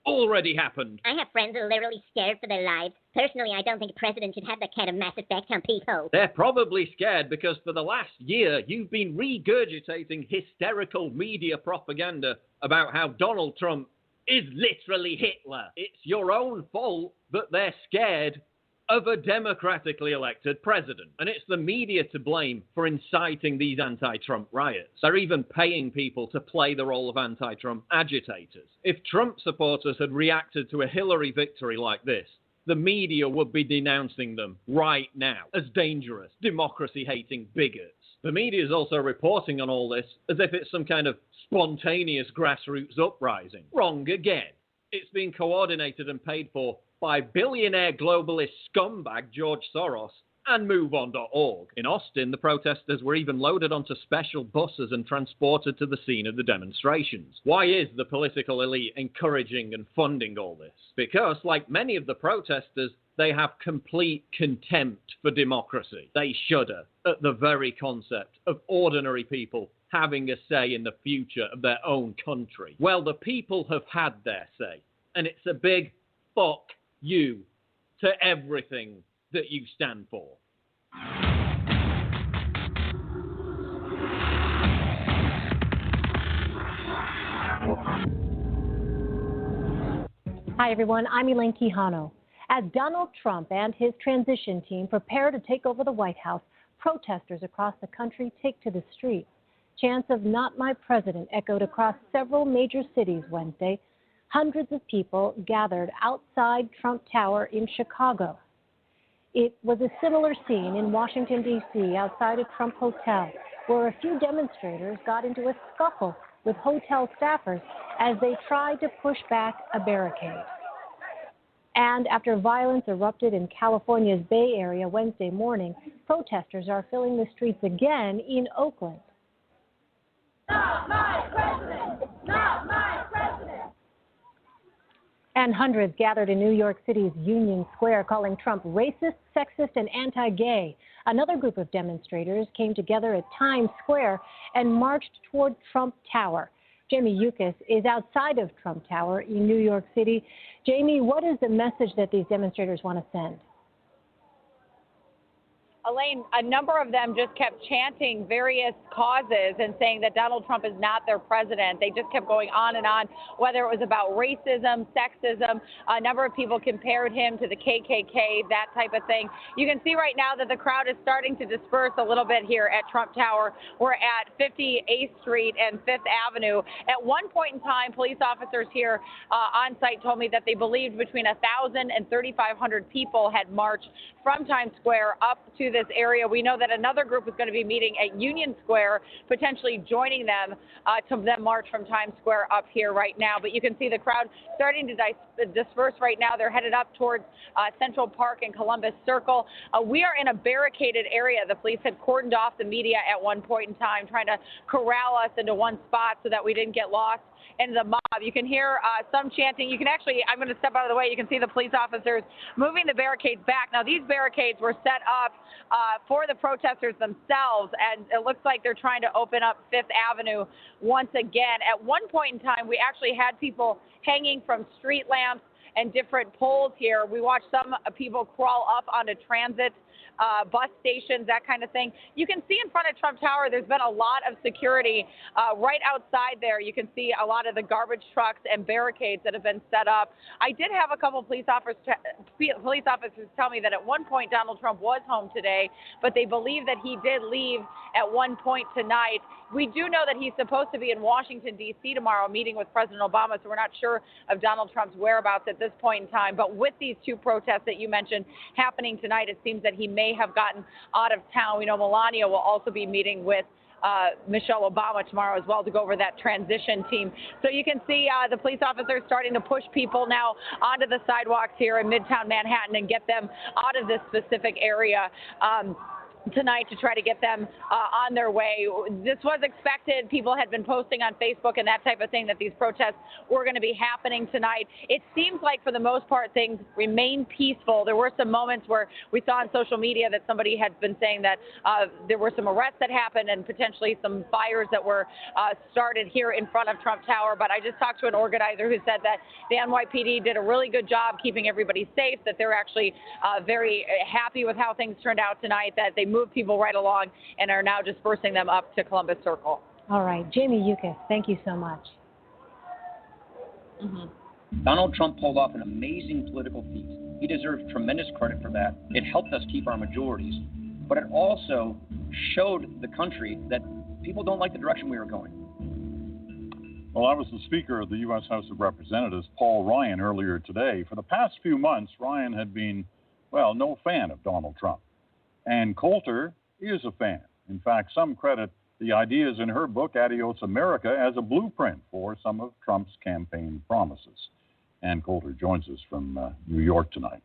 already happened. I have friends who are literally scared for their lives. Personally, I don't think a president should have that kind of mass effect on people. They're probably scared because for the last year, you've been regurgitating hysterical media propaganda about how Donald Trump is literally Hitler. It's your own fault that they're scared of a democratically elected president. And it's the media to blame for inciting these anti-Trump riots. They're even paying people to play the role of anti-Trump agitators. If Trump supporters had reacted to a Hillary victory like this, the media would be denouncing them right now as dangerous, democracy-hating bigots. The media is also reporting on all this as if it's some kind of spontaneous grassroots uprising. Wrong again. It's being coordinated and paid for by billionaire globalist scumbag George Soros and MoveOn.org. In Austin, the protesters were even loaded onto special buses and transported to the scene of the demonstrations. Why is the political elite encouraging and funding all this? Because, like many of the protesters, they have complete contempt for democracy. They shudder at the very concept of ordinary people having a say in the future of their own country. Well, the people have had their say, and it's a big fuck you to everything that you stand for. Hi, everyone. I'm Elaine Quijano. As Donald Trump and his transition team prepare to take over the White House, protesters across the country take to the streets. Chants of "Not My President" echoed across several major cities Wednesday. Hundreds of people gathered outside Trump Tower in Chicago. It was a similar scene in Washington, D.C., outside a Trump hotel, where a few demonstrators got into a scuffle with hotel staffers as they tried to push back a barricade. And after violence erupted in California's Bay Area Wednesday morning, protesters are filling the streets again in Oakland. Not my president! Not my president! And hundreds gathered in New York City's Union Square, calling Trump racist, sexist, and anti-gay. Another group of demonstrators came together at Times Square and marched toward Trump Tower. Jamie Yukas is outside of Trump Tower in New York City. Jamie, what is the message that these demonstrators want to send? Elaine, a number of them just kept chanting various causes and saying that Donald Trump is not their president. They just kept going on and on, whether it was about racism, sexism. A number of people compared him to the KKK, that type of thing. You can see right now that the crowd is starting to disperse a little bit here at Trump Tower. We're at 58th Street and 5th Avenue. At one point in time, police officers here on site told me that they believed between 1,000 and 3,500 people had marched from Times Square up to this area. We know that another group is going to be meeting at Union Square, potentially joining them to then march from Times Square up here right now. But you can see the crowd starting to disperse right now. They're headed up towards Central Park and Columbus Circle. We are in a barricaded area. The police had cordoned off the media at one point in time, trying to corral us into one spot so that we didn't get lost in the mob. You can hear some chanting. You can actually, I'm going to step out of the way. You can see the police officers moving the barricades back. Now, these barricades were set up for the protesters themselves, and it looks like they're trying to open up Fifth Avenue once again. At one point in time, we actually had people hanging from street lamps and different poles here. We watched some people crawl up onto transit bus stations, that kind of thing. You can see in front of Trump Tower, there's been a lot of security right outside there. You can see a lot of the garbage trucks and barricades that have been set up. I did have a couple police officers tell me that at one point Donald Trump was home today, but they believe that he did leave at one point tonight. We do know that he's supposed to be in Washington, D.C. tomorrow meeting with President Obama, so we're not sure of Donald Trump's whereabouts at this point in time. But with these two protests that you mentioned happening tonight, it seems that he may have gotten out of town. We know Melania will also be meeting with Michelle Obama tomorrow as well to go over that transition team. So you can see the police officers starting to push people now onto the sidewalks here in Midtown Manhattan and get them out of this specific area tonight to try to get them on their way. This was expected. People had been posting on Facebook and that type of thing that these protests were going to be happening tonight. It seems like for the most part things remain peaceful. There were some moments where we saw on social media that somebody had been saying that there were some arrests that happened and potentially some fires that were started here in front of Trump Tower. But I just talked to an organizer who said that the NYPD did a really good job keeping everybody safe, that they're actually very happy with how things turned out tonight, that they moved people right along and are now dispersing them up to Columbus Circle. All right. Jamie Yukas, thank you so much. Donald Trump pulled off an amazing political feat. He deserves tremendous credit for that. It helped us keep our majorities, but it also showed the country that people don't like the direction we were going. Well, I was the Speaker of the U.S. House of Representatives, Paul Ryan, earlier today. For the past few months, Ryan had been, well, no fan of Donald Trump. And Coulter is a fan. In fact, some credit the ideas in her book, Adios America, as a blueprint for some of Trump's campaign promises. Ann Coulter joins us from New York tonight.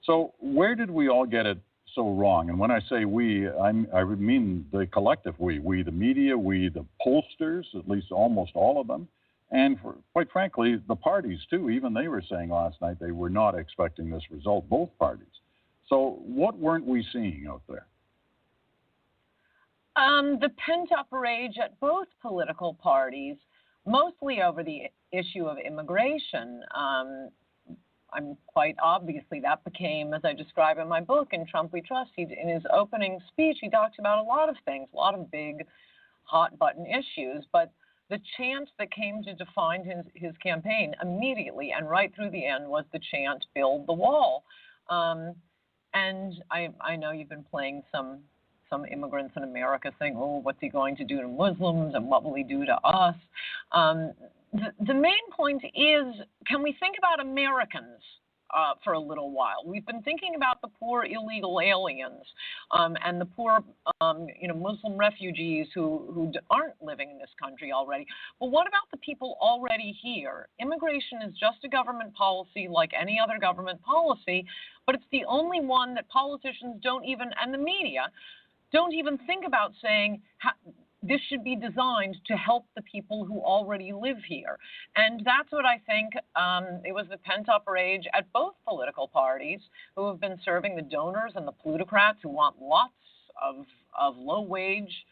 So where did we all get it so wrong? And when I say we, I mean the collective we the media, we the pollsters, at least almost all of them, and quite frankly, the parties too. Even they were saying last night they were not expecting this result, both parties. So what weren't we seeing out there? The pent-up rage at both political parties, mostly over the issue of immigration. I'm quite obviously that became, as I describe in my book, In Trump We Trust, in his opening speech, he talks about a lot of things, a lot of big, hot-button issues. But the chant that came to define his campaign immediately and right through the end was the chant, build the wall. And I know you've been playing some immigrants in America saying, oh, what's he going to do to Muslims and what will he do to us? The main point is, can we think about Americans for a little while? We've been thinking about the poor illegal aliens and the poor Muslim refugees who aren't living in this country already. But what about the people already here? Immigration is just a government policy like any other government policy, but it's the only one that politicians don't even, and the media, don't even think about saying this should be designed to help the people who already live here. And that's what I think. It was the pent-up rage at both political parties who have been serving the donors and the plutocrats who want lots of low-wage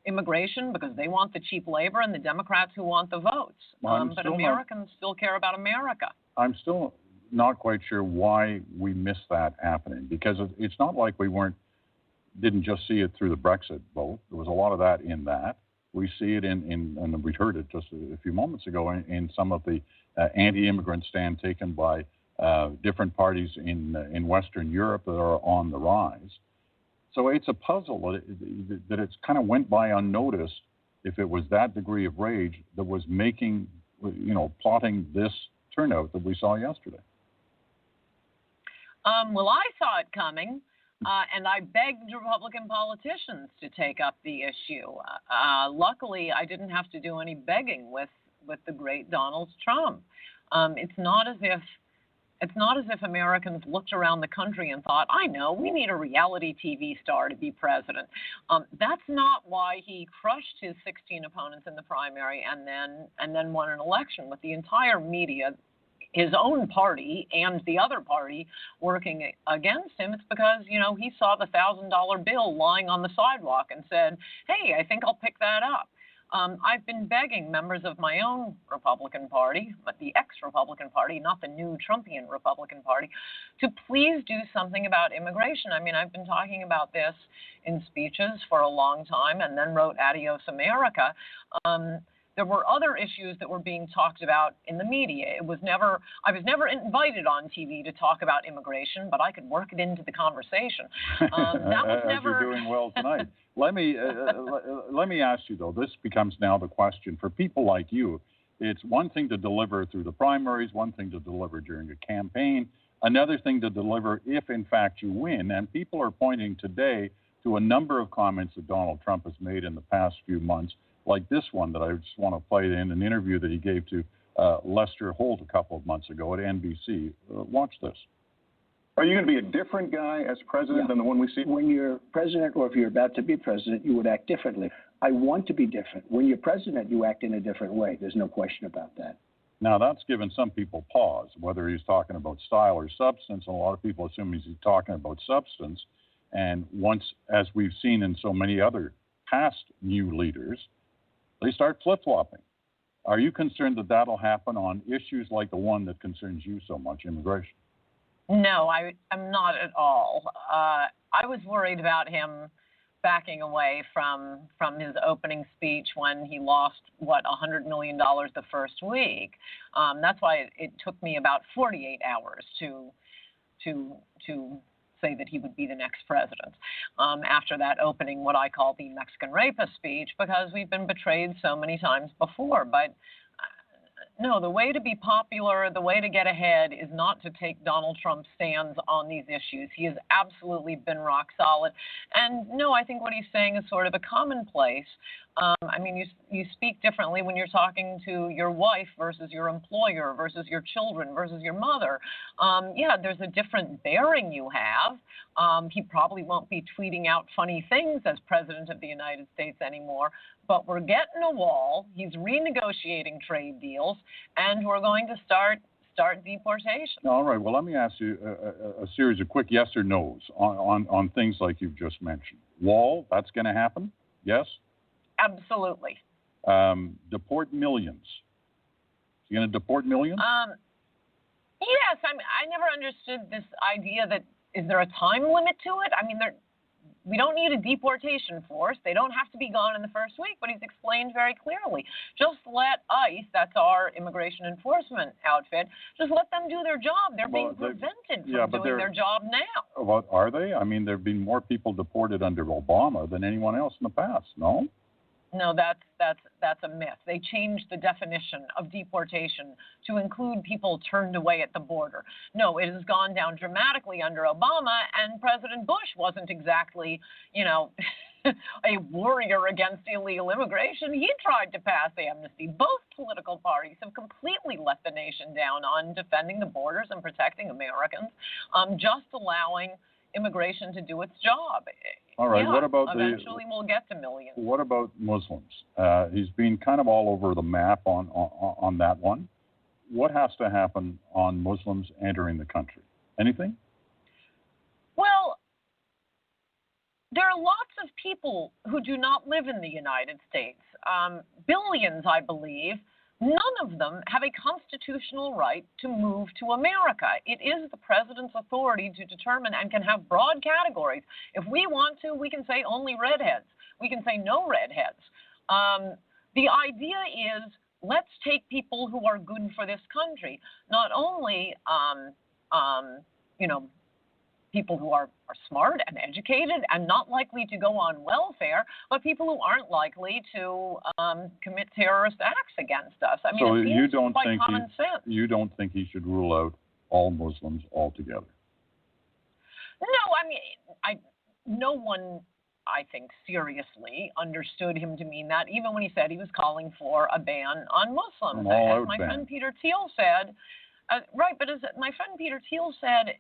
immigration because they want the cheap labor, and the Democrats who want the votes. But Americans still care about America. I'm still not quite sure why we missed that happening, because it's not like we didn't just see it through the Brexit vote. There was a lot of that in that. We see it and we heard it just a few moments ago in some of the anti-immigrant stand taken by different parties in Western Europe that are on the rise. So it's a puzzle that it's kind of went by unnoticed if it was that degree of rage that was making, plotting this turnout that we saw yesterday. Well, I saw it coming, and I begged Republican politicians to take up the issue. Luckily, I didn't have to do any begging with the great Donald Trump. It's not as if Americans looked around the country and thought, I know, we need a reality TV star to be president. That's not why he crushed his 16 opponents in the primary and then won an election with the entire media, his own party and the other party working against him. It's because, he saw the $1,000 bill lying on the sidewalk and said, hey, I think I'll pick that up. I've been begging members of my own Republican Party, but the ex-Republican Party, not the new Trumpian Republican Party, to please do something about immigration. I mean, I've been talking about this in speeches for a long time and then wrote Adios America. There were other issues that were being talked about in the media. I was never invited on TV to talk about immigration, but I could work it into the conversation. That was never. You're doing well tonight. Let me ask you though. This becomes now the question for people like you. It's one thing to deliver through the primaries, one thing to deliver during a campaign, another thing to deliver if in fact you win. And people are pointing today to a number of comments that Donald Trump has made in the past few months, like this one that I just want to play in an interview that he gave to Lester Holt a couple of months ago at NBC. Watch this. Are you going to be a different guy as president than the one we see? When you're president, or if you're about to be president, you would act differently. I want to be different. When you're president, you act in a different way. There's no question about that. Now, that's given some people pause, whether he's talking about style or substance. And a lot of people assume he's talking about substance. And once, as we've seen in so many other past new leaders, they start flip-flopping. Are you concerned that that'll happen on issues like the one that concerns you so much, immigration? No, I'm not at all. I was worried about him backing away from his opening speech when he lost, $100 million the first week. That's why it took me about 48 hours to say that he would be the next president after that opening, what I call the Mexican rapist speech, because we've been betrayed so many times before. But no, the way to be popular, the way to get ahead is not to take Donald Trump's stands on these issues. He has absolutely been rock solid. And no, I think what he's saying is sort of a commonplace. I mean, you speak differently when you're talking to your wife versus your employer versus your children versus your mother. Yeah, there's a different bearing you have. He probably won't be tweeting out funny things as president of the United States anymore, but we're getting a wall. He's renegotiating trade deals, and we're going to start deportation. All right. Well, let me ask you a series of quick yes or no's on things like you've just mentioned. Wall, that's going to happen? Yes? Absolutely. Deport millions. You going to deport millions? Yes. I never understood this idea that, is there a time limit to it? I mean, we don't need a deportation force. They don't have to be gone in the first week, but he's explained very clearly. Just let ICE, that's our immigration enforcement outfit, just let them do their job. They're being prevented from doing their job now. Well, are they? I mean, there have been more people deported under Obama than anyone else in the past, no? No, that's a myth. They changed the definition of deportation to include people turned away at the border. No, it has gone down dramatically under Obama, and President Bush wasn't exactly, a warrior against illegal immigration. He tried to pass amnesty. Both political parties have completely let the nation down on defending the borders and protecting Americans, just allowing immigration to do its job. All right. Yeah, What about eventually we'll get to millions. What about Muslims? He's been kind of all over the map on that one. What has to happen on Muslims entering the country? Anything? Well, there are lots of people who do not live in the United States. Billions, I believe. None of them have a constitutional right to move to America. It is the president's authority to determine and can have broad categories. If we want to, we can say only redheads. We can say no redheads. The idea is let's take people who are good for this country, not only people who are smart and educated and not likely to go on welfare, but people who aren't likely to commit terrorist acts against us. I mean, so it you seems don't quite think common sense. You don't think he should rule out all Muslims altogether? No, I mean, no one, I think, seriously understood him to mean that, even when he said he was calling for a ban on Muslims. As my friend Peter Thiel said, right, but as my friend Peter Thiel said,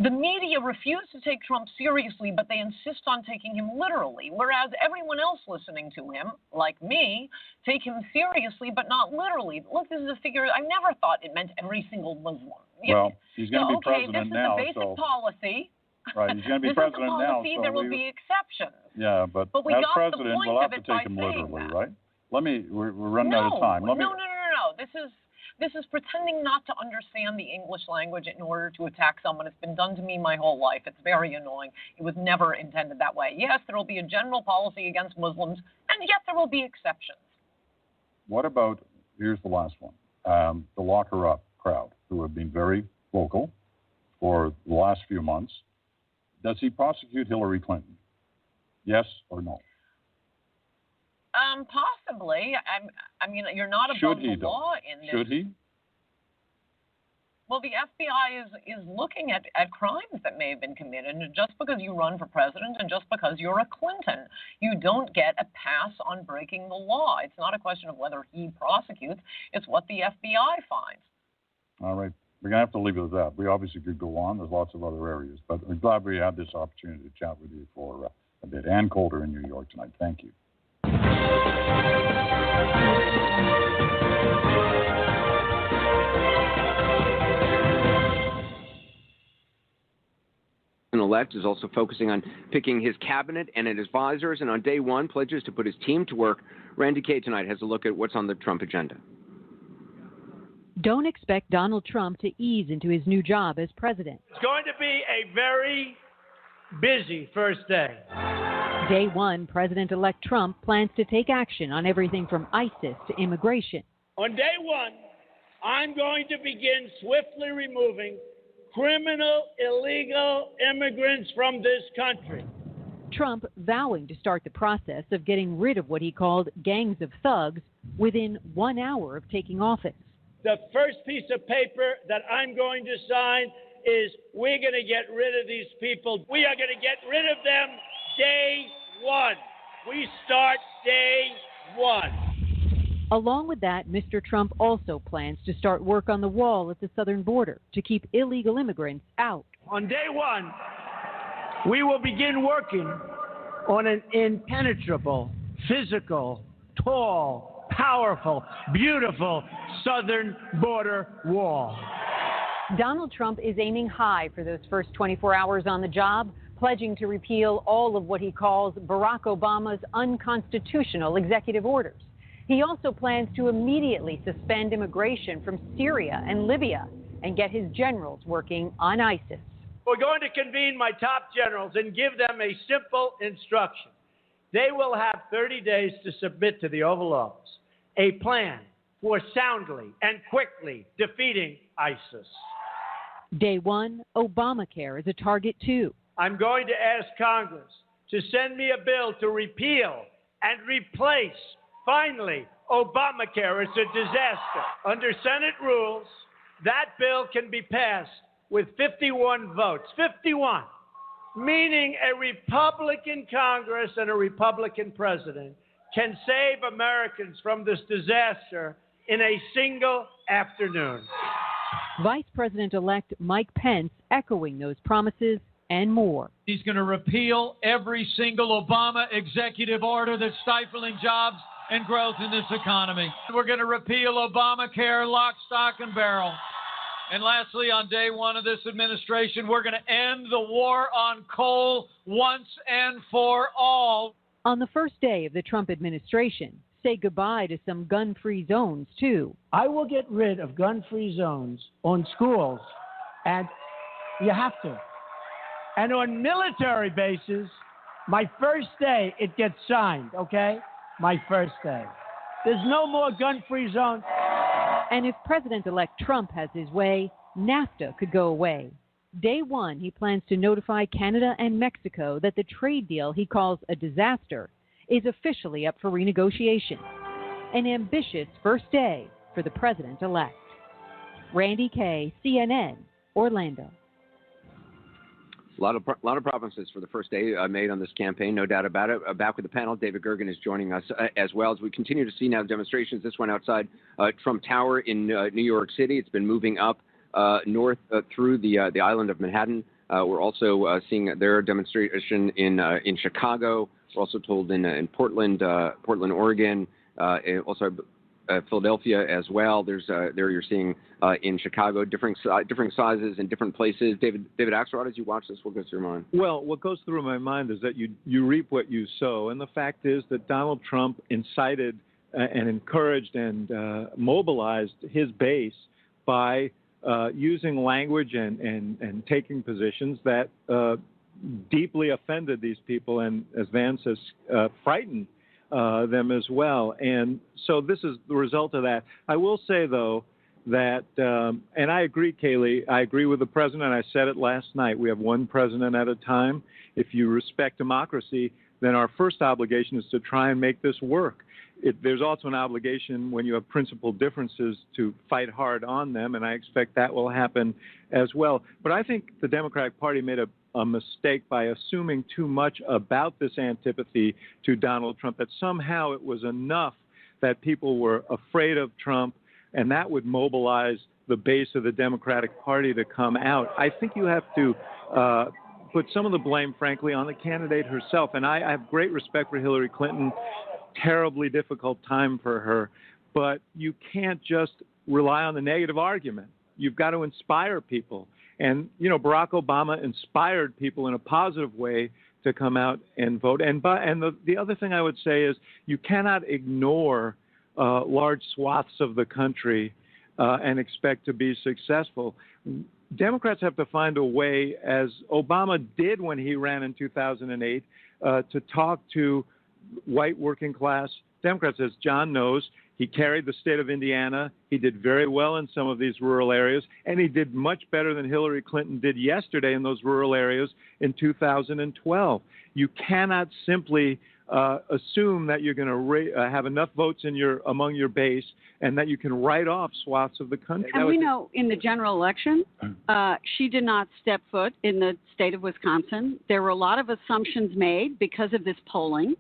the media refuse to take Trump seriously, but they insist on taking him literally, whereas everyone else listening to him, like me, take him seriously, but not literally. Look, this is a figure, I never thought it meant every single Muslim. Well, he's going to be president now, this is the basic policy. Right, he's going to be president now. So there will be exceptions. Yeah, but we as got president, the point we'll have of to it take him by literally, saying right? We're running out of time. No. This is pretending not to understand the English language in order to attack someone. It's been done to me my whole life. It's very annoying. It was never intended that way. Yes, there will be a general policy against Muslims, and yet there will be exceptions. What about, here's the last one, the Lock Her Up crowd, who have been very vocal for the last few months. Does he prosecute Hillary Clinton? Yes or no? Possibly. I mean, you're not above the law in this. Should he? Well, the FBI is looking at crimes that may have been committed. And just because you run for president and just because you're a Clinton, you don't get a pass on breaking the law. It's not a question of whether he prosecutes. It's what the FBI finds. All right. We're going to have to leave it at that. We obviously could go on. There's lots of other areas. But we're glad we had this opportunity to chat with you for a bit. Ann Coulter in New York tonight. Thank you. Elect is also focusing on picking his cabinet and his advisors, and on day one pledges to put his team to work. Randy Kay tonight has a look at what's on the Trump agenda. Don't expect Donald Trump to ease into his new job as president. It's going to be a very busy first day. Day one, President-elect Trump plans to take action on everything from ISIS to immigration. On day one, I'm going to begin swiftly removing criminal, illegal immigrants from this country. Trump vowing to start the process of getting rid of what he called gangs of thugs within 1 hour of taking office. The first piece of paper that I'm going to sign is we're going to get rid of these people. We are going to get rid of them day one. We start day one. Along with that, Mr. Trump also plans to start work on the wall at the southern border to keep illegal immigrants out. On day one, we will begin working on an impenetrable, physical, tall, powerful, beautiful southern border wall. Donald Trump is aiming high for those first 24 hours on the job, pledging to repeal all of what he calls Barack Obama's unconstitutional executive orders. He also plans to immediately suspend immigration from Syria and Libya and get his generals working on ISIS. We're going to convene my top generals and give them a simple instruction. They will have 30 days to submit to the Oval Office a plan for soundly and quickly defeating ISIS. Day one, Obamacare is a target too. I'm going to ask Congress to send me a bill to repeal and replace, finally, Obamacare. It's a disaster. Under Senate rules, that bill can be passed with 51 votes. 51. Meaning a Republican Congress and a Republican president can save Americans from this disaster in a single afternoon. Vice President-elect Mike Pence echoing those promises and more. He's going to repeal every single Obama executive order that's stifling jobs and growth in this economy. We're going to repeal Obamacare lock, stock, and barrel. And lastly, on day one of this administration, we're going to end the war on coal once and for all. On the first day of the Trump administration, say goodbye to some gun-free zones, too. I will get rid of gun-free zones on schools, and you have to. And on military bases, my first day, it gets signed, okay? My first day. There's no more gun-free zones. And if President-elect Trump has his way, NAFTA could go away. Day one, he plans to notify Canada and Mexico that the trade deal he calls a disaster is officially up for renegotiation. An ambitious first day for the president-elect. Randy Kay, CNN, Orlando. A lot of promises for the first day made on this campaign, no doubt about it. Back with the panel, David Gergen is joining us as well as we continue to see now demonstrations. This one outside Trump Tower in New York City. It's been moving up north through the island of Manhattan. We're also seeing their demonstration in Chicago. We're also told in Portland, Oregon, also Philadelphia as well. There you're seeing in Chicago different sizes and different places. David Axelrod, as you watch this, what goes through your mind? Well, what goes through my mind is that you reap what you sow, and the fact is that Donald Trump incited and encouraged and mobilized his base by using language and taking positions that deeply offended these people, and as Van says, frightened them as well. And so this is the result of that. I will say, though, that, and I agree, Kaylee, I agree with the president. I said it last night. We have one president at a time. If you respect democracy, then our first obligation is to try and make this work. There's also an obligation when you have principal differences to fight hard on them, and I expect that will happen as well. But I think the Democratic Party made a mistake by assuming too much about this antipathy to Donald Trump, that somehow it was enough that people were afraid of Trump, and that would mobilize the base of the Democratic Party to come out. I think you have to put some of the blame, frankly, on the candidate herself. And I have great respect for Hillary Clinton. Terribly difficult time for her. But you can't just rely on the negative argument. You've got to inspire people. And, you know, Barack Obama inspired people in a positive way to come out and vote. And the other thing I would say is you cannot ignore large swaths of the country and expect to be successful. Democrats have to find a way, as Obama did when he ran in 2008, to talk to white working class Democrats. As John knows, he carried the state of Indiana. He did very well in some of these rural areas, and he did much better than Hillary Clinton did yesterday in those rural areas in 2012. You cannot simply assume that you're going to have enough votes among your base and that you can write off swaths of the country. And we know in the general election, she did not step foot in the state of Wisconsin. There were a lot of assumptions made because of this polling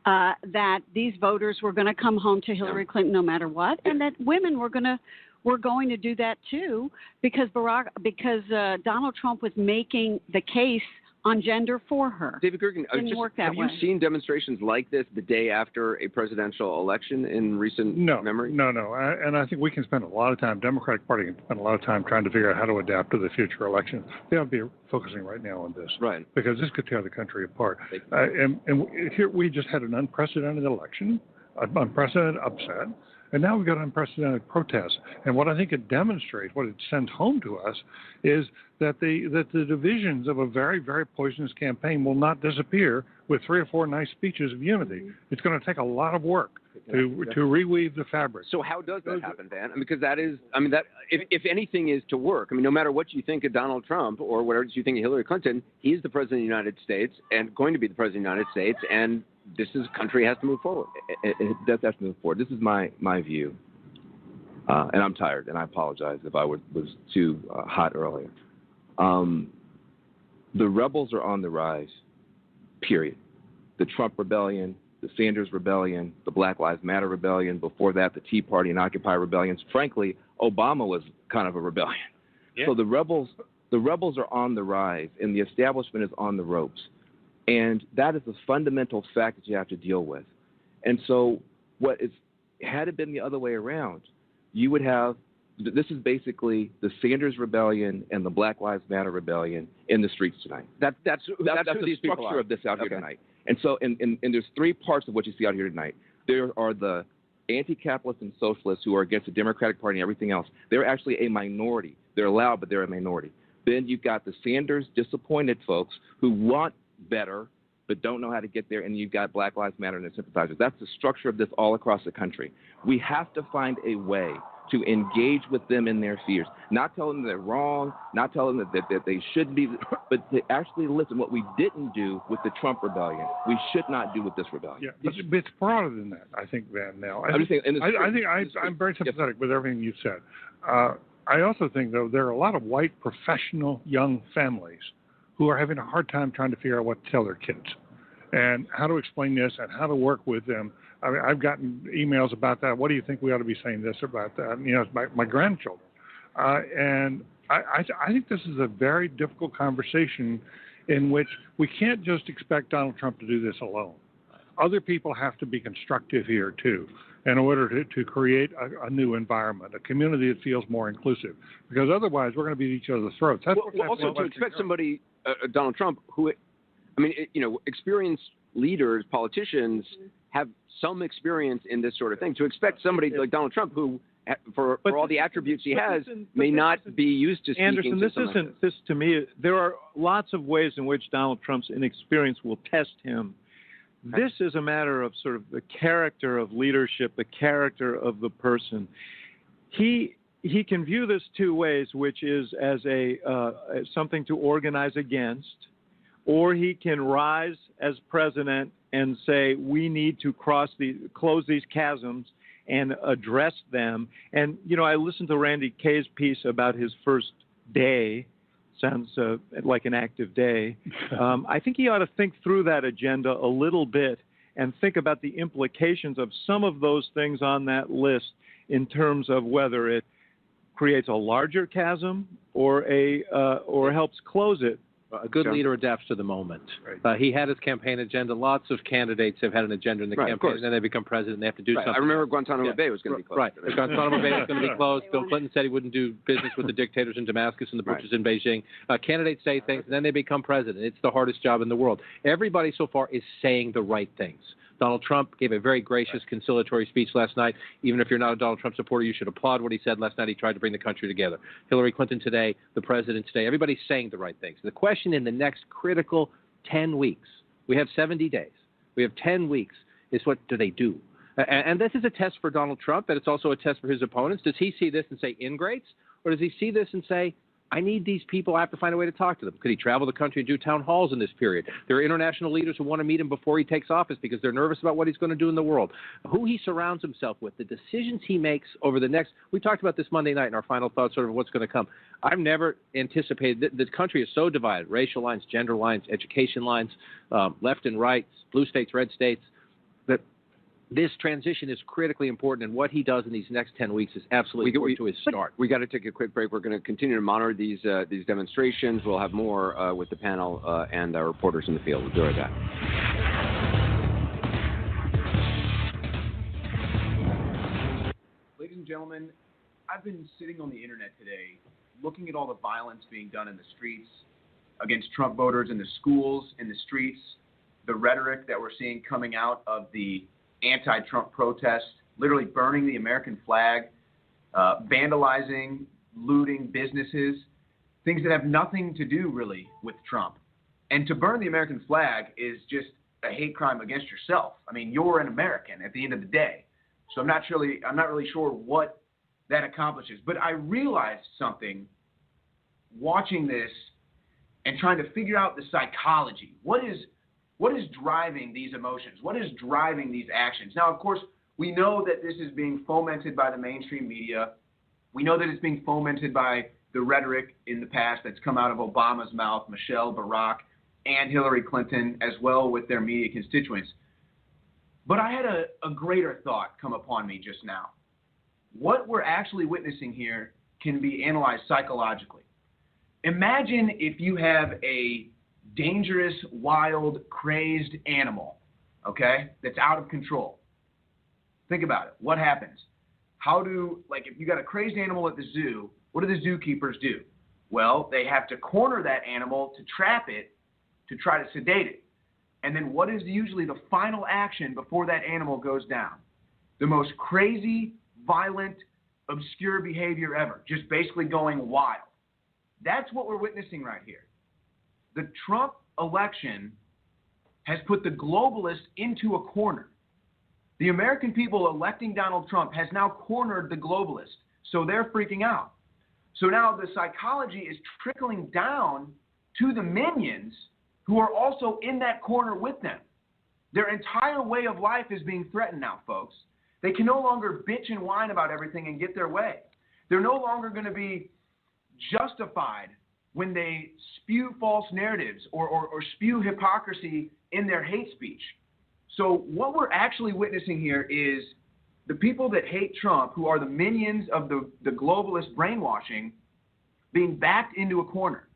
that these voters were going to come home to Hillary Clinton no matter what, and that women were going to do that too because Donald Trump was making the case on gender for her. David Gergen, have you seen demonstrations like this the day after a presidential election in recent memory? No. And I think we can spend a lot of time, Democratic Party can spend a lot of time trying to figure out how to adapt to the future election. They ought to be focusing right now on this. Right. Because this could tear the country apart. And here we just had an unprecedented election, an unprecedented upset. And now we've got unprecedented protests. And what I think it demonstrates, what it sends home to us, is that the divisions of a very, very poisonous campaign will not disappear with 3 or 4 nice speeches of unity. It's going to take a lot of work to reweave the fabric. So how does that happen, Van? Because that is, that if anything is to work, no matter what you think of Donald Trump or whatever you think of Hillary Clinton, he's the president of the United States and going to be the president of the United States, and this country has to move forward. It does have to move forward. This is my view, and I'm tired, and I apologize if I was too hot earlier. The rebels are on the rise, period. The Trump rebellion, the Sanders rebellion, the Black Lives Matter rebellion, before that, the Tea Party and Occupy rebellions. Frankly, Obama was kind of a rebellion. So the rebels are on the rise, and the establishment is on the ropes. And that is a fundamental fact that you have to deal with. And so had it been the other way around, you would have, this is basically the Sanders Rebellion and the Black Lives Matter Rebellion in the streets tonight. That's the structure of this out here tonight. And so, and there's three parts of what you see out here tonight. There are the anti-capitalists and socialists who are against the Democratic Party and everything else. They're actually a minority. They're loud, but they're a minority. Then you've got the Sanders disappointed folks who want better but don't know how to get there, and you've got Black Lives Matter and their sympathizers. That's the structure of this all across the country. We have to find a way to engage with them in their fears, not tell them they're wrong, not tell them that they shouldn't be, but to actually listen. What we didn't do with the Trump rebellion, we should not do with this rebellion. Yeah, but it's broader than that, I think, Van Nell. I'm very sympathetic with everything you said. I also think, though, there are a lot of white professional young families who are having a hard time trying to figure out what to tell their kids and how to explain this and how to work with them. I mean, I've gotten emails about that. What do you think we ought to be saying this about that? You know, it's my grandchildren. And I think this is a very difficult conversation in which we can't just expect Donald Trump to do this alone. Other people have to be constructive here, too, in order to create a new environment, a community that feels more inclusive. Because otherwise, we're going to beat each other's throats. That's Also, to expect somebody, Donald Trump, who, I mean, experienced leaders, politicians have some experience in this sort of thing. To expect somebody like Donald Trump, who, for all the attributes he has, may not be used to speaking Anderson, to something like this to me, there are lots of ways in which Donald Trump's inexperience will test him. This is a matter of sort of the character of leadership, the character of the person. He can view this two ways, which is as something to organize against, or he can rise as president and say we need to close these chasms and address them. And I listened to Randy Kaye's piece about his first day. Sounds like an active day. I think he ought to think through that agenda a little bit and think about the implications of some of those things on that list in terms of whether it creates a larger chasm or helps close it. A good leader adapts to the moment. Right. He had his campaign agenda. Lots of candidates have had an agenda in the campaign, and then they become president. They have to do something. I remember Guantanamo Bay was going to be closed. Right. Guantanamo Bay was going to be closed. Bill Clinton said he wouldn't do business with the dictators in Damascus and the butchers in Beijing. Candidates say things, and then they become president. It's the hardest job in the world. Everybody so far is saying the right things. Donald Trump gave a very gracious conciliatory speech last night. Even if you're not a Donald Trump supporter, you should applaud what he said last night. He tried to bring the country together. Hillary Clinton today, the president today, everybody's saying the right things. The question in the next critical 10 weeks, we have 70 days, we have 10 weeks, is what do they do? And this is a test for Donald Trump, but it's also a test for his opponents. Does he see this and say ingrates? Or does he see this and say, I need these people. I have to find a way to talk to them. Could he travel the country and do town halls in this period? There are international leaders who want to meet him before he takes office because they're nervous about what he's going to do in the world. Who he surrounds himself with, the decisions he makes over the next – we talked about this Monday night in our final thoughts sort of what's going to come. I've never anticipated – the country is so divided, racial lines, gender lines, education lines, left and right, blue states, red states, that this transition is critically important, and what he does in these next 10 weeks is absolutely important to his start. We got to take a quick break. We're going to continue to monitor these demonstrations. We'll have more with the panel and our reporters in the field. We'll be right back. Ladies and gentlemen, I've been sitting on the internet today looking at all the violence being done in the streets against Trump voters in the schools, in the streets, the rhetoric that we're seeing coming out of the anti-Trump protest, literally burning the American flag, vandalizing, looting businesses, things that have nothing to do really with Trump. And to burn the American flag is just a hate crime against yourself. I mean, you're an American at the end of the day. So I'm not really sure what that accomplishes. But I realized something watching this and trying to figure out the psychology. What is driving these emotions? What is driving these actions? Now, of course, we know that this is being fomented by the mainstream media. We know that it's being fomented by the rhetoric in the past that's come out of Obama's mouth, Michelle, Barack, and Hillary Clinton, as well with their media constituents. But I had a greater thought come upon me just now. What we're actually witnessing here can be analyzed psychologically. Imagine if you have a dangerous, wild, crazed animal, okay, that's out of control. Think about it. What happens? If you got a crazed animal at the zoo, what do the zookeepers do? Well, they have to corner that animal to trap it, to try to sedate it. And then what is usually the final action before that animal goes down? The most crazy, violent, obscure behavior ever, just basically going wild. That's what we're witnessing right here. The Trump election has put the globalists into a corner. The American people electing Donald Trump has now cornered the globalists, so they're freaking out. So now the psychology is trickling down to the minions who are also in that corner with them. Their entire way of life is being threatened now, folks. They can no longer bitch and whine about everything and get their way. They're no longer going to be justified when they spew false narratives or spew hypocrisy in their hate speech. So what we're actually witnessing here is the people that hate Trump, who are the minions of the globalist brainwashing, being backed into a corner.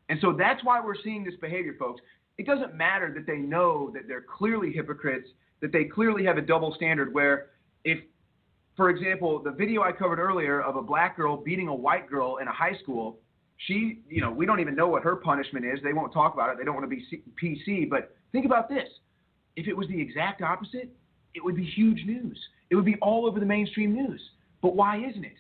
And so that's why we're seeing this behavior, folks. It doesn't matter that they know that they're clearly hypocrites, that they clearly have a double standard where if, for example, the video I covered earlier of a black girl beating a white girl in a high school, we don't even know what her punishment is. They won't talk about it. They don't want to be PC. But think about this. If it was the exact opposite, it would be huge news. It would be all over the mainstream news. But why isn't it?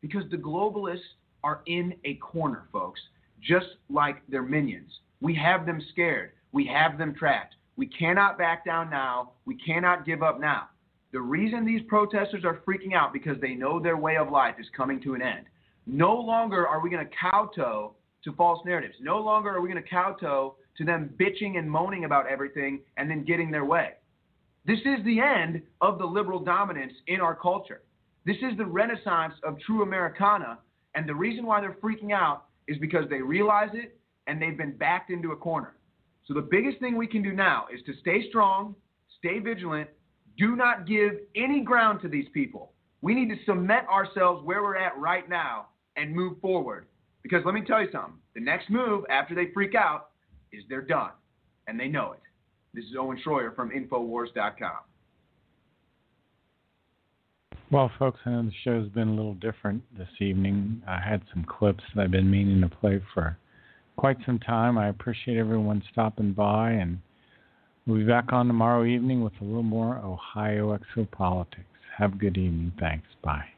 Because the globalists are in a corner, folks, just like their minions. We have them scared. We have them trapped. We cannot back down now. We cannot give up now. The reason these protesters are freaking out because they know their way of life is coming to an end. No longer are we going to kowtow to false narratives. No longer are we going to kowtow to them bitching and moaning about everything and then getting their way. This is the end of the liberal dominance in our culture. This is the renaissance of true Americana, and the reason why they're freaking out is because they realize it and they've been backed into a corner. So the biggest thing we can do now is to stay strong, stay vigilant, do not give any ground to these people. We need to cement ourselves where we're at right now and move forward. Because let me tell you something, the next move after they freak out is they're done, and they know it. This is Owen Schroyer from Infowars.com. Well, folks, I know the show's been a little different this evening. I had some clips that I've been meaning to play for quite some time. I appreciate everyone stopping by, and we'll be back on tomorrow evening with a little more Ohio Exopolitics. Have a good evening. Thanks. Bye.